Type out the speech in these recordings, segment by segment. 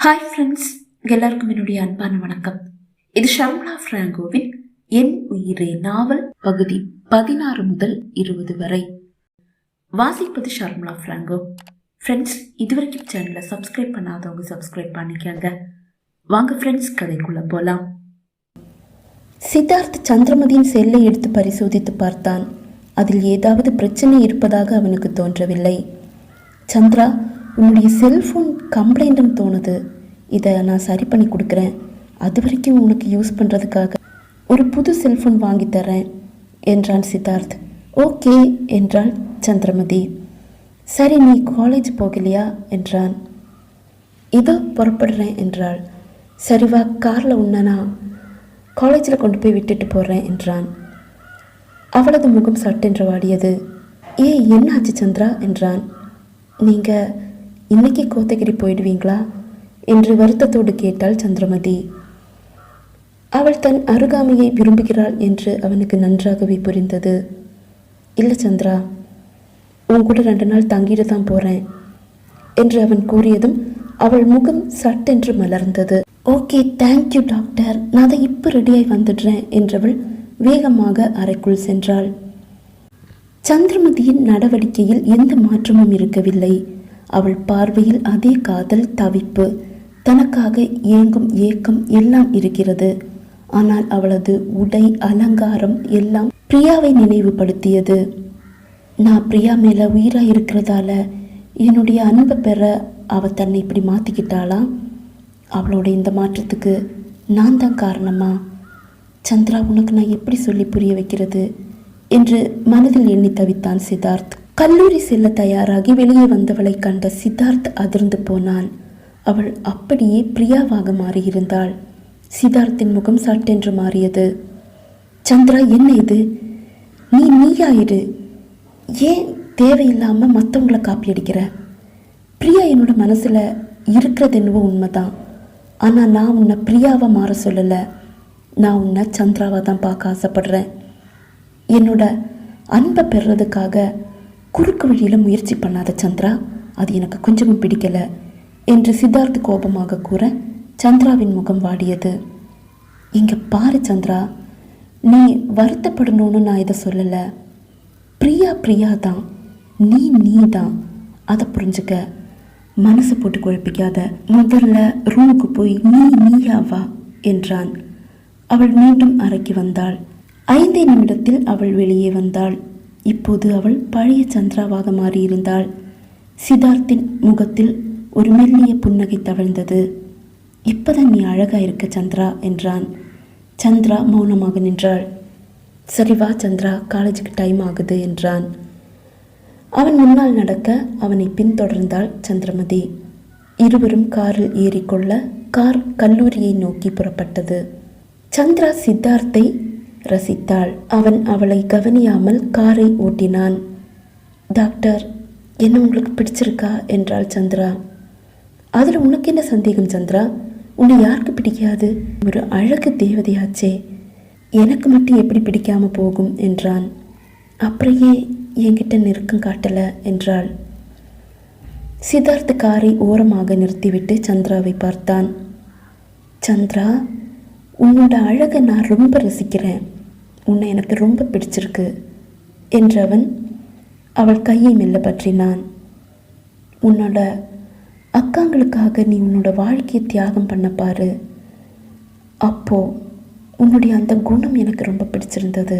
Hi friends, எல்லாருக்கும் என்னுடைய அன்பான வணக்கம். இது ஷர்மிளா பிராங்கோவின் என் உயிரே நாவல் பகுதி 16 முதல் 20 வரை. வாசிப்பது ஷர்மிளா பிராங்கோ. ஃப்ரெண்ட்ஸ், இதுவரைக்கும் சேனலை சப்ஸ்கிரைப் பண்ணாதவங்க சப்ஸ்கிரைப் பண்ணிக்கங்க. வாங்க ஃப்ரெண்ட்ஸ், கதைக்குள்ள போலாம். சித்தார்த் சந்திரமதியின் செல்லை எடுத்து பரிசோதித்து பார்த்தான். அதில் ஏதாவது பிரச்சனை இருப்பதாக அவனுக்கு தோன்றவில்லை. சந்திரா, உன்னுடைய செல்ஃபோன் கம்ப்ளைண்ட்னு தோணுது. இதை நான் சரி பண்ணி கொடுக்குறேன். அது வரைக்கும் உனக்கு யூஸ் பண்ணுறதுக்காக ஒரு புது செல்ஃபோன் வாங்கி தரேன் என்றான் சித்தார்த். ஓகே என்றாள் சந்திரமதி. சரி, நீ காலேஜ் போகலையா என்றான். இதோ புறப்படுறேன் என்றாள். சரிவா, காரில் உன்னனா காலேஜில் கொண்டு போய் விட்டுட்டு போகிறேன் என்றான். அவளது முகம் சட்டென்று வாடியது. என்னாச்சு சந்திரா என்றான். நீங்கள் இன்னைக்கு கோத்தகிரி போயிடுவீங்களா என்று வருத்தத்தோடு கேட்டாள் சந்திரமதி. அவள் தன் அருகாமையை விரும்புகிறாள் என்று அவனுக்கு நன்றாகவே புரிந்தது. இல்லை சந்திரா, உன் கூட 2 நாள் தங்கிட்டு தான் போகிறேன் என்று அவன் கூறியதும் அவள் முகம் சட்டென்று மலர்ந்தது. ஓகே, தேங்க்யூ டாக்டர், நான் அதை இப்போ ரெடியாகி வந்துடுறேன் என்றவள் வேகமாக அறைக்குள் சென்றாள். சந்திரமதியின் நடவடிக்கையில் எந்த மாற்றமும் இருக்கவில்லை. அவள் பார்வையில் அதே காதல், தவிப்பு, தனக்காக ஏங்கும் ஏக்கம் எல்லாம் இருக்கிறது. ஆனால் அவளது உடை, அலங்காரம் எல்லாம் பிரியாவை நினைவுபடுத்தியது. நான் பிரியா மேல உயிரா இருக்கிறதால என்னுடைய அன்பை பெற அவ தன்னை இப்படி மாத்திக்கிட்டாளா? அவளோட இந்த மாற்றத்துக்கு நான் தான் காரணமா? சந்திரா, உனக்கு நான் எப்படி சொல்லி புரிய வைக்கிறது என்று மனதில் எண்ணி தவித்தான் சித்தார்த். கல்லூரி செல்ல தயாராகி வெளியே வந்தவளை கண்ட சித்தார்த் அதிர்ந்து போனான். அவள் அப்படியே பிரியாவாக மாறியிருந்தாள். சித்தார்த்தின் முகம் சட்டென்று மாறியது. சந்திரா, என்ன இது? நீயாயிரு. ஏன் தேவையில்லாம மற்றவங்களை காப்பி அடிக்கிற? பிரியா என்னோட மனசுல இருக்கிறது என்னவோ உண்மைதான். ஆனா நான் உன்னை பிரியாவை மாற சொல்லல. நான் உன்னை சந்திராவை தான் பார்க்க ஆசைப்படுறேன். என்னோட அன்பை பெறுறதுக்காக குறுக்கு வழியில முயற்சி பண்ணாத சந்திரா, அது எனக்கு கொஞ்சமும் பிடிக்கல என்று சித்தார்த் கோபமாக கூற சந்திராவின் முகம் வாடியது. இங்க பாரு சந்திரா, நீ வருத்தப்படணும்னு நான் இதை சொல்லல. பிரியா தான், நீ தான், அதை புரிஞ்சுக்க. மனசு போட்டு குழப்பிக்காத. முதல்ல ரூமுக்கு போய் நீயாவா என்றான். அவள் மீண்டும் அறைக்கு வந்தாள். 5 நிமிடத்தில் அவள் வெளியே வந்தாள். இப்போது அவள் பழைய சந்திராவாக மாறியிருந்தாள். சித்தார்த்தின் முகத்தில் ஒரு மெல்லிய புன்னகை தவழ்ந்தது. இப்பதான் நீ அழகா இருக்க சந்திரா என்றான். சந்திரா மௌனமாக நின்றாள். சரி வா சந்திரா, காலேஜுக்கு டைம் ஆகுது என்றான். அவன் முன்னால் நடக்க அவனை பின்தொடர்ந்தாள் சந்திரமதி. இருவரும் காரில் ஏறிக்கொள்ள கார் கல்லூரியை நோக்கி புறப்பட்டது. சந்திரா சித்தார்த்தை ரசித்தாள். அவன் அவளை கவனியாமல் காரை ஓட்டினான். டாக்டர், என்ன உங்களுக்கு பிடிச்சிருக்கா என்றாள் சந்திரா. அதில் உனக்கு என்ன சந்தேகம் சந்திரா? உன்னை யாருக்கு பிடிக்காது? ஒரு அழகு தேவதையாச்சே, எனக்கு மட்டும் எப்படி பிடிக்காம போகும் என்றான். அப்புறையே என்கிட்ட நெருக்கம் காட்டல என்றாள். சித்தார்த் காரை ஓரமாக நிறுத்திவிட்டு சந்திராவை பார்த்தான். சந்திரா, உன்னோட அழகை நான் ரொம்ப ரசிக்கிறேன். உன்னை எனக்கு ரொம்ப பிடிச்சிருக்கு என்றவன் அவள் கையை மெல்ல பற்றினான். உன்னோட அக்காங்களுக்காக நீ உன்னோட வாழ்க்கையை தியாகம் பண்ண பாரு. அப்போ உன்னுடைய அந்த குணம் எனக்கு ரொம்ப பிடிச்சிருந்தது.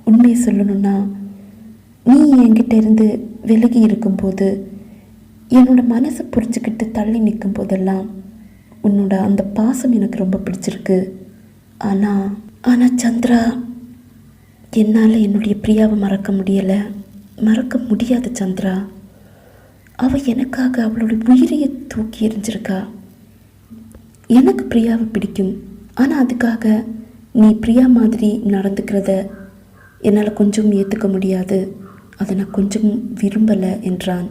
உண்மையை சொல்லணும்னா, நீ என்கிட்ட இருந்து விலகி இருக்கும்போது, என்னோட மனசை புரிஞ்சுக்கிட்டு தள்ளி நிற்கும் போதெல்லாம் உன்னோட அந்த பாசம் எனக்கு ரொம்ப பிடிச்சிருக்கு. ஆனால் சந்திரா, என்னால் என்னுடைய பிரியாவை மறக்க முடியாது சந்திரா. அவள் எனக்காக அவளோட உயிரையை தூக்கி எறிஞ்சிருக்கா. எனக்கு பிரியாவை பிடிக்கும், ஆனால் அதுக்காக நீ பிரியா மாதிரி நடந்துக்கிறத என்னால் கொஞ்சம் ஏற்றுக்க முடியாது. அதை நான் கொஞ்சம் விரும்பலை என்றான்.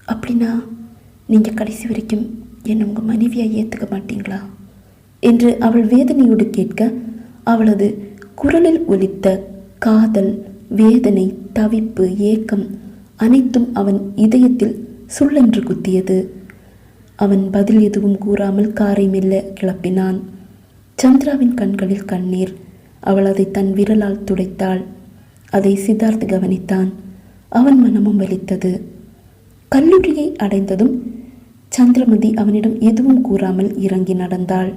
அப்படின்னா நீங்கள் கடைசி வரைக்கும் என்னை உங்கள் மனைவியாக ஏற்றுக்க மாட்டீங்களா என்று அவள் வேதனையோடு கேட்க, அவளது குரலில் ஒலித்த காதல், வேதனை, தவிப்பு, ஏக்கம் அனைத்தும் அவன் இதயத்தில் சுள்ளென்று குத்தியது. அவன் பதில் எதுவும் கூறாமல் காரை மெல்ல கிளப்பினான். சந்திராவின் கண்களில் கண்ணீர். அவள் அதை தன் விரலால் துடைத்தாள். அதை சித்தார்த் கவனித்தான். அவன் மனமும் வலித்தது. கல்லூரியை அடைந்ததும் சந்திரமதி அவனிடம் எதுவும் கூறாமல் இறங்கி நடந்தாள்.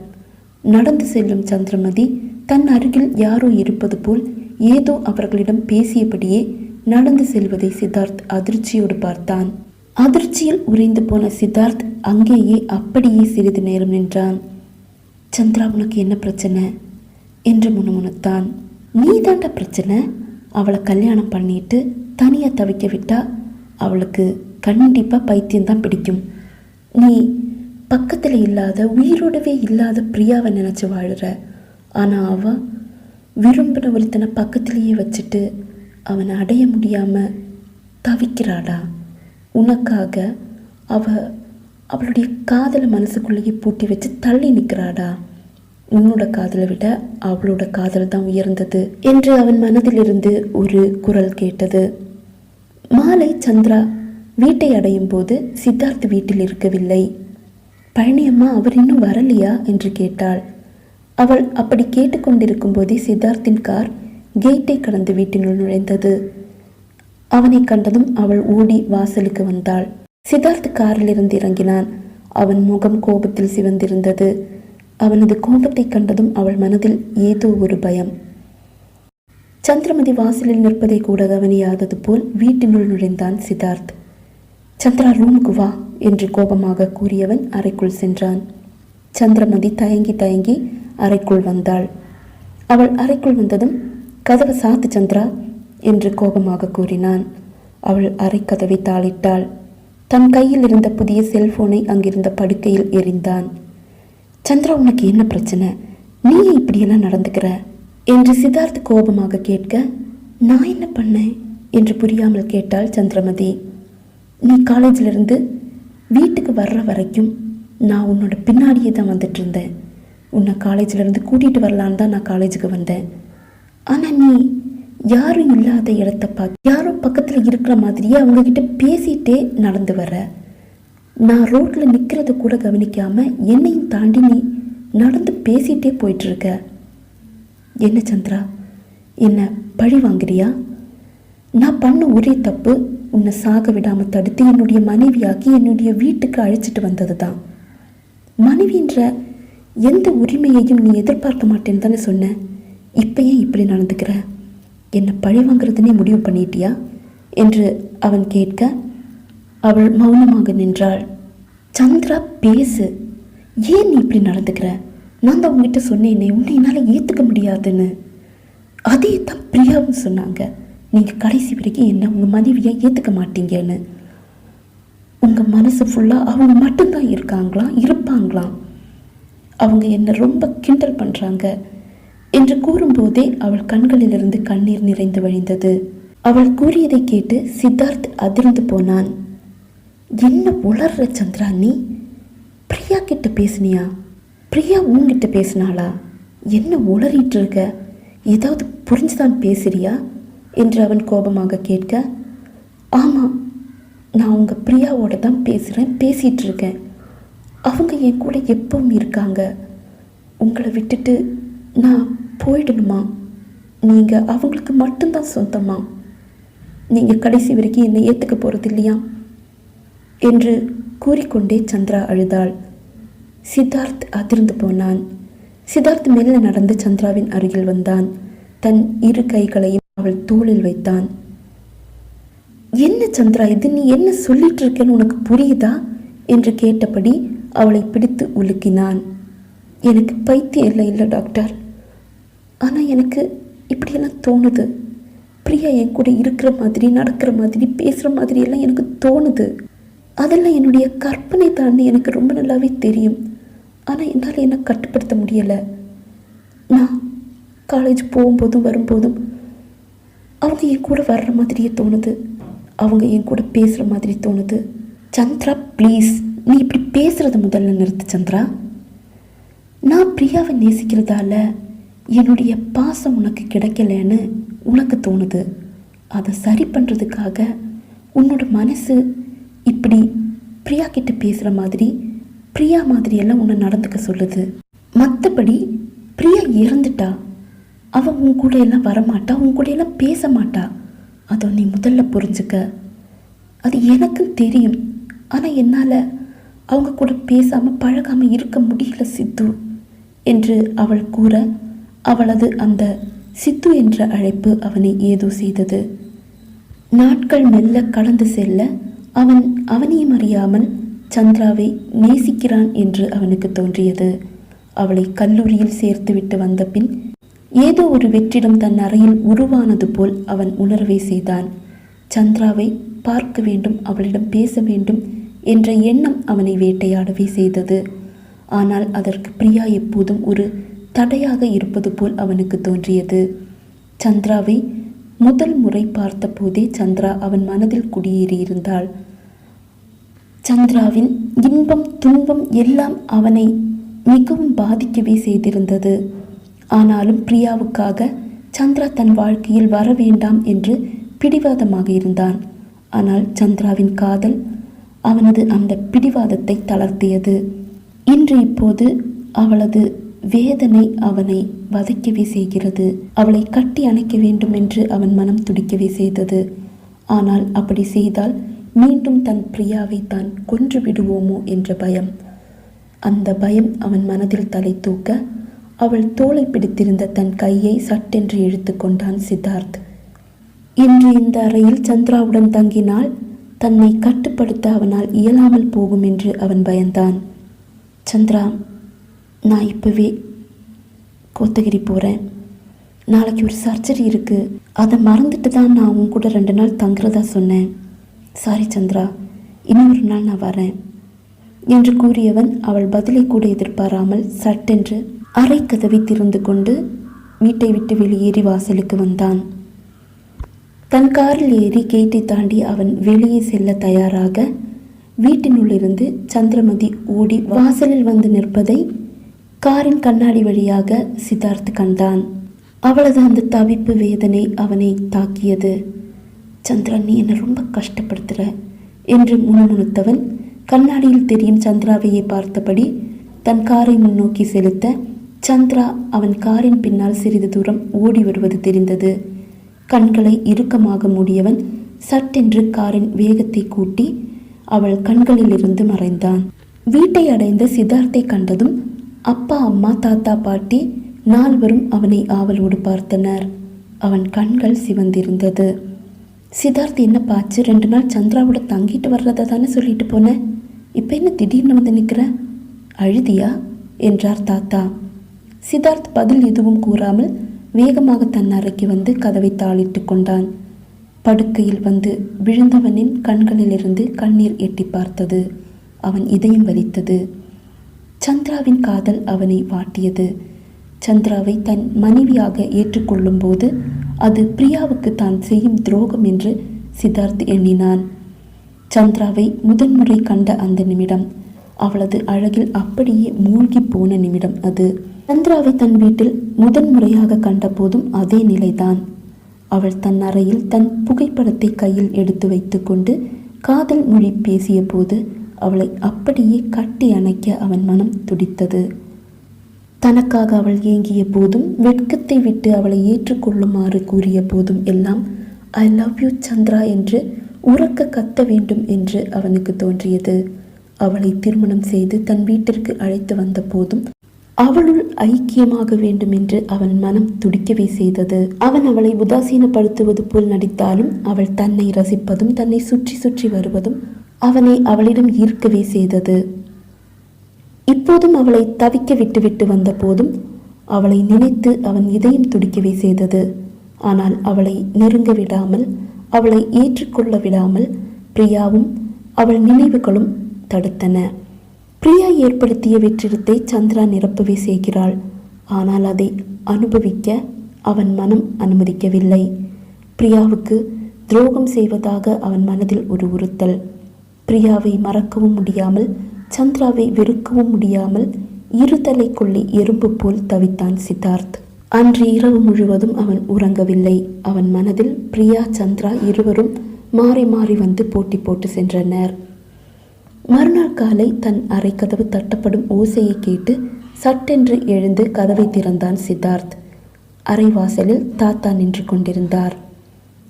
நடந்து செல்லும் சந்திரமதி தன் அருகில் யாரோ இருப்பது போல் ஏதோ அவர்களிடம் பேசியபடியே நடந்து செல்வதை சித்தார்த் அதிர்ச்சியோடு பார்த்தான். அதிர்ச்சியில் உறைந்து போன சித்தார்த் அங்கேயே அப்படியே சிறிது நேரம் நின்றான். சந்திரா, உனக்கு என்ன பிரச்சனை என்று முணுமுணுத்தான். நீ தாண்டா பிரச்சனை. அவளை கல்யாணம் பண்ணிட்டு தனியாக தவிக்க விட்டா அவளுக்கு கண்டிப்பாக பைத்தியம்தான் பிடிக்கும். நீ பக்கத்தில் இல்லாத, உயிரோடவே இல்லாத பிரியாவை நினச்சி வாழுற. ஆனால் அவள் விரும்பின ஒருத்தனை பக்கத்திலேயே வச்சுட்டு அவனை அடைய முடியாமல் தவிக்கிறாடா. உனக்காக அவளுடைய காதலை மனசுக்குள்ளேயே பூட்டி வச்சு தள்ளி நிற்கிறாடா. உன்னோட காதலை விட அவளோட காதல் தான் உயர்ந்தது என்று அவன் மனதிலிருந்து ஒரு குரல் கேட்டது. மாலை சந்திரா வீட்டை அடையும் போது சித்தார்த் வீட்டில் இருக்கவில்லை. பழனியம்மா, அவர் இன்னும் வரலையா என்று கேட்டாள். அவள் அப்படி கேட்டுக்கொண்டிருக்கும் போதே சித்தார்த்தின் கார் கேட்டை கடந்து வீட்டினுள் நுழைந்தது. அவனை கண்டதும் அவள் ஓடி வாசலுக்கு வந்தாள். சித்தார்த் காரில் இருந்து இறங்கினான். அவன் முகம் கோபத்தில் சிவந்திருந்தது. அவனது கோபத்தை கண்டதும் அவள் மனதில் ஏதோ ஒரு பயம். சந்திரமதி வாசலில் நிற்பதை கூட கவனியாதது போல் வீட்டினுள் நுழைந்தான் சித்தார்த். சந்திரா, ரூமுக்கு வா என்று கோபமாக கூறியவன் அறைக்குள் சென்றான். சந்திரமதி தயங்கி தயங்கி அறைக்குள் வந்தாள். அவள் அறைக்குள் வந்ததும் கதவை சாத்து சந்திரா என்று கோபமாக கூறினான். அவள் அறைக்கதவை தாளிட்டாள். தன் கையில் இருந்த புதிய செல்போனை அங்கிருந்த படுக்கையில் எறிந்தான். சந்திரா, உனக்கு என்ன பிரச்சனை? நீ இப்படியெல்லாம் நடந்துக்கிற என்று சித்தார்த் கோபமாக கேட்க, நான் என்ன பண்ணேன் என்று புரியாமல் கேட்டாள் சந்திரமதி. நீ காலேஜிலிருந்து வீட்டுக்கு வர்ற வரைக்கும் நான் உன்னோட பின்னாடியே தான் வந்துட்டு இருந்தேன். உன்னை காலேஜிலேருந்து கூட்டிகிட்டு வரலான்னு தான் நான் காலேஜுக்கு வந்தேன். ஆனால் நீ யாரும் இல்லாத இடத்த பார்த்து யாரோ பக்கத்தில் இருக்கிற மாதிரியே அவங்கக்கிட்ட பேசிகிட்டே நடந்து வர. நான் ரோட்டில் நிற்கிறத கூட கவனிக்காமல் என்னையும் தாண்டி நீ நடந்து பேசிகிட்டே போயிட்டுருக்க. என்ன சந்திரா, என்ன பழி வாங்குறியா? நான் பண்ண ஒரே தப்பு உன்னை சாக விடாமல் தடுத்து என்னுடைய மனைவியாக்கி என்னுடைய வீட்டுக்கு அழைச்சிட்டு வந்தது தான். மனைவின்ற எந்த உரிமையையும் நீ எதிர்பார்க்க மாட்டேன்னு தானே சொன்ன. இப்போ ஏன் இப்படி நடந்துக்கிற? என்னை பழி வாங்குறதுனே முடிவு பண்ணிட்டியா என்று அவன் கேட்க அவள் மௌனமாக நின்றாள். சந்திரா, பேசு. ஏன் நீ இப்படி நடந்துக்கிற? நான் தான் உங்ககிட்ட சொன்னேனே உன்னை என்னால் ஏற்றுக்க முடியாதுன்னு. அதே தான் பிரியாவும் சொன்னாங்க. நீங்கள் கடைசி வரைக்கும் என்ன உங்கள் மனைவியை ஏற்றுக்க மாட்டீங்கன்னு. உங்கள் மனசு ஃபுல்லாக அவங்க மட்டும்தான் இருப்பாங்களாம். அவங்க என்னை ரொம்ப கிண்டல் பண்ணுறாங்க என்று கூறும்போதே அவள் கண்களிலிருந்து கண்ணீர் நிறைந்து வழிந்தது. அவள் கூறியதை கேட்டு சித்தார்த் அதிர்ந்து போனான். என்ன உளர்ற சந்திரா நீ? பிரியா கிட்ட பேசுனியா? பிரியா உன்கிட்ட பேசினாளா? என்ன உளறிட்டு இருக்க? ஏதாவது புரிஞ்சுதான் பேசுறியா என்று அவன் கோபமாக கேட்க, ஆமாம், நான் உங்கள் பிரியாவோட தான் பேசிகிட்டு இருக்கேன். அவங்க என் கூட எப்பவும் இருக்காங்க. உங்களை விட்டுட்டு நான் போயிடணுமா? நீங்கள் அவங்களுக்கு மட்டும்தான் சொந்தமா? நீங்கள் கடைசி வரைக்கும் என்னை ஏற்றுக்க போகிறது இல்லையா என்று கூறிக்கொண்டே சந்திரா அழுதாள். சித்தார்த் அதிர்ந்து போனான். சித்தார்த் மெல்ல நடந்து சந்திராவின் அருகில் வந்தான். தன் இரு கைகளையும் அவள் தோளில் வைத்தான். என்ன சந்திரா இது? நீ என்ன சொல்லிட்டு இருக்கேன்னு உனக்கு புரியுதா என்று கேட்டபடி அவளை பிடித்து உலுக்கினான். எனக்கு பைத்தியம் இல்லை டாக்டர். ஆனால் எனக்கு இப்படியெல்லாம் தோணுது. பிரியா என் கூட இருக்கிற மாதிரி, நடக்கிற மாதிரி, பேசுகிற மாதிரி எல்லாம் எனக்கு தோணுது. அதெல்லாம் என்னுடைய கற்பனை தான் எனக்கு ரொம்ப நல்லாவே தெரியும். ஆனால் என்னால் என்ன கட்டுப்படுத்த முடியலை. நான் காலேஜ் போகும்போதும் வரும்போதும் அவங்க என் கூட வர்ற மாதிரியே தோணுது. அவங்க என் கூட பேசுகிற மாதிரி தோணுது. சந்திரா ப்ளீஸ், நீ இப்படி பேசுகிறத முதல்ல நிறுத்து சந்திரா. நான் பிரியாவை நேசிக்கிறதால என்னுடைய பாசம் உனக்கு கிடைக்கலன்னு உனக்கு தோணுது. அதை சரி பண்ணுறதுக்காக உன்னோட மனசு இப்படி பிரியா கிட்ட பேசுகிற மாதிரி பிரியா மாதிரியெல்லாம் உன்னை நடந்துக்க சொல்லுது. மற்றபடி பிரியா இறந்துட்டா, அவன் உன் கூட எல்லாம் வரமாட்டா, உன் கூட எல்லாம் பேச மாட்டா. அதை நீ முதல்ல புரிஞ்சுக்க. அது எனக்கும் தெரியும். ஆனால் என்னால் அவங்க கூட பேசாமல் பழகாமல் இருக்க முடியல சித்து என்று அவள் கூற, அவளது அந்த சித்து என்ற அழைப்பு அவனை ஏதோ செய்தது. நாட்கள் மெல்ல கடந்து செல்ல அவன் அவனையும் அறியாமல் சந்திராவை நேசிக்கிறான் என்று அவனுக்கு தோன்றியது. அவளை கல்லூரியில் சேர்த்துவிட்டு வந்த பின் ஏதோ ஒரு வெற்றிடம் தன் அறையில் உருவானது போல் அவன் உணர்வை செய்தான். சந்திராவை பார்க்க வேண்டும், அவளிடம் பேச வேண்டும் என்ற எண்ணம் அவனை வேட்டையாடவே செய்தது. ஆனால் அதற்கு பிரியா எப்போதும் ஒரு தடையாக இருப்பது போல் அவனுக்கு தோன்றியது. சந்திராவை முதல் முறை பார்த்த போதே சந்திரா அவன் மனதில் குடியேறியிருந்தாள். சந்திராவின் இன்பம் துன்பம் எல்லாம் அவனை மிகவும் பாதிக்கவே செய்திருந்தது. ஆனாலும் பிரியாவுக்காக சந்திரா தன் வாழ்க்கையில் வர வேண்டாம் என்று பிடிவாதமாக இருந்தான். ஆனால் சந்திராவின் காதல் அவனது அந்த பிடிவாதத்தை தளர்த்தியது. இன்று இப்போது அவளது வேதனை அவனை வதைக்கவே செய்கிறது. அவளை கட்டி அணைக்க வேண்டும் என்று அவன் மனம் துடிக்கவே செய்தது. ஆனால் அப்படி செய்தால் மீண்டும் தன் பிரியாவை தான் கொன்று விடுவோமோ என்ற பயம். அந்த பயம் அவன் மனதில் தலை தூக்க அவள் தோளை பிடித்திருந்த தன் கையை சட்டென்று இழுத்து கொண்டான் சித்தார்த். இன்று இந்த அறையில் சந்திராவுடன் தங்கினால் தன்னை கட்டுப்படுத்த அவனால் இயலாமல் போகும் என்று அவன் பயந்தான். சந்திரா, நான் இப்போவே கோத்தகிரி போகிறேன். நாளைக்கு ஒரு சர்ஜரி இருக்குது. அதை மறந்துட்டு தான் நான் உன் கூட 2 நாள் தங்குறதா சொன்னேன். சாரி சந்திரா, இன்னொரு நாள் நான் வரேன் என்று கூறியவன் அவள் பதிலை கூட எதிர்பாராமல் சட்டென்று அறை கதவை திறந்து கொண்டு வீட்டை விட்டு வெளியேறி வாசலுக்கு வந்தான். தன் காரில் ஏறி கேட்டை தாண்டி அவன் வெளியே செல்ல தயாராக வீட்டினுள்ளிருந்து சந்திரமதி ஓடி வாசலில் வந்து நிற்பதை காரின் கண்ணாடி வழியாக சித்தார்த் கண்டான். அவளது அந்த தவிப்பு வேதனை அவனை தாக்கியது. சந்திரா, நீ என்னை ரொம்ப கஷ்டப்படுத்துற என்று முணுமுணுத்தவன் கண்ணாடியில் தெரியும் சந்திராவையே பார்த்தபடி தன் காரை முன்னோக்கி செலுத்த சந்திரா அவன் காரின் பின்னால் சிறிது தூரம் ஓடி வருவது தெரிந்தது. கண்களை இறுக்கமாக மூடியவன் சட்டென்று காரின் வேகத்தை கூட்டி அவள் கண்களிலிருந்து மறைந்தான். வீட்டை அடைந்த சித்தார்த்தை கண்டதும் அப்பா, அம்மா, தாத்தா, பாட்டி 4 அவனை ஆவலோடு பார்த்தனர். அவன் கண்கள் சிவந்திருந்தது. சித்தார்த், என்ன பாச்சு? 2 நாள் சந்திராவோட தங்கிட்டு வர்றதை தானே சொல்லிட்டு போனேன். இப்போ என்ன திடீர்னு வந்து நிற்கிற? அழுதியா என்றார் தாத்தா. சித்தார்த் பதில் எதுவும் கூறாமல் வேகமாக தன் அறைக்கு வந்து கதவை தாளிட்டு கொண்டான். படுக்கையில் வந்து விழுந்தவனின் கண்களிலிருந்து கண்ணீர் எட்டி பார்த்தது. அவன் இதயம் வலித்தது. சந்திராவின் காதல் அவனை வாட்டியது. சந்திராவை தன் மனைவியாக ஏற்றுக்கொள்ளும் போது அது பிரியாவுக்கு தான் செய்யும் துரோகம் என்று சித்தார்த் எண்ணினான். சந்திராவை முதன்முறை கண்ட அந்த நிமிடம், அவளது அழகில் அப்படியே மூழ்கி போன நிமிடம் அது. சந்திராவை தன் வீட்டில் முதன்முறையாக கண்ட போதும் அதே நிலைதான். அவள் தன் அறையில் தன் புகைப்படத்தை கையில் எடுத்து வைத்து கொண்டு காதல் மொழி பேசிய போது அவளை அப்படியே கட்டி அணைக்க அவன் மனம் துடித்தது. தனக்காக அவள் ஏங்கிய போதும், வெட்கத்தை விட்டு அவளை ஏற்றுக்கொள்ளுமாறு கூறிய போதும் எல்லாம் ஐ லவ் யூ சந்திரா என்று உறக்க கத்த வேண்டும் என்று அவனுக்கு தோன்றியது. அவளை திருமணம் செய்து தன் வீட்டிற்கு அழைத்து வந்த போதும் அவளுள் ஐக்கியமாக வேண்டும் என்று அவன் மனம் துடிக்கவே செய்தது. அவன் அவளை உதாசீனப்படுத்துவது போல் நடித்தாலும் அவள் தன்னை ரசிப்பதும் தன்னை சுற்றி சுற்றி வருவதும் அவனை அவளிடம் ஈர்க்கவே செய்தது. இப்போதும் அவளை தவிக்க விட்டுவிட்டு வந்த போதும் அவளை நினைத்து அவன் இதயம் துடிக்கவே செய்தது. ஆனால் அவளை நெருங்க விடாமல், அவளை ஏற்றுக்கொள்ள விடாமல் பிரியாவும் அவள் நினைவுகளும் தடுத்தன. பிரியா ஏற்படுத்திய வெற்றிடத்தை சந்திரா நிரப்பவே செய்கிறாள். ஆனால் அதை அனுபவிக்க அவன் மனம் அனுமதிக்கவில்லை. பிரியாவுக்கு துரோகம் செய்வதாக அவன் மனதில் ஒரு உறுத்தல். பிரியாவை மறக்கவும் முடியாமல், சந்திராவை வெறுக்கவும் முடியாமல் இருதலை கொள்ளி எறும்பு போல் தவித்தான் சித்தார்த். அன்று இரவு முழுவதும் அவன் உறங்கவில்லை. அவன் மனதில் பிரியா, சந்திரா இருவரும் மாறி மாறி வந்து போட்டி போட்டு சென்றனர். மறுநாள் காலை தன் அறை கதவு தட்டப்படும் ஓசையை கேட்டு சட்டென்று எழுந்து கதவை திறந்தான் சித்தார்த். அறை வாசலில் தாத்தா நின்று கொண்டிருந்தார்.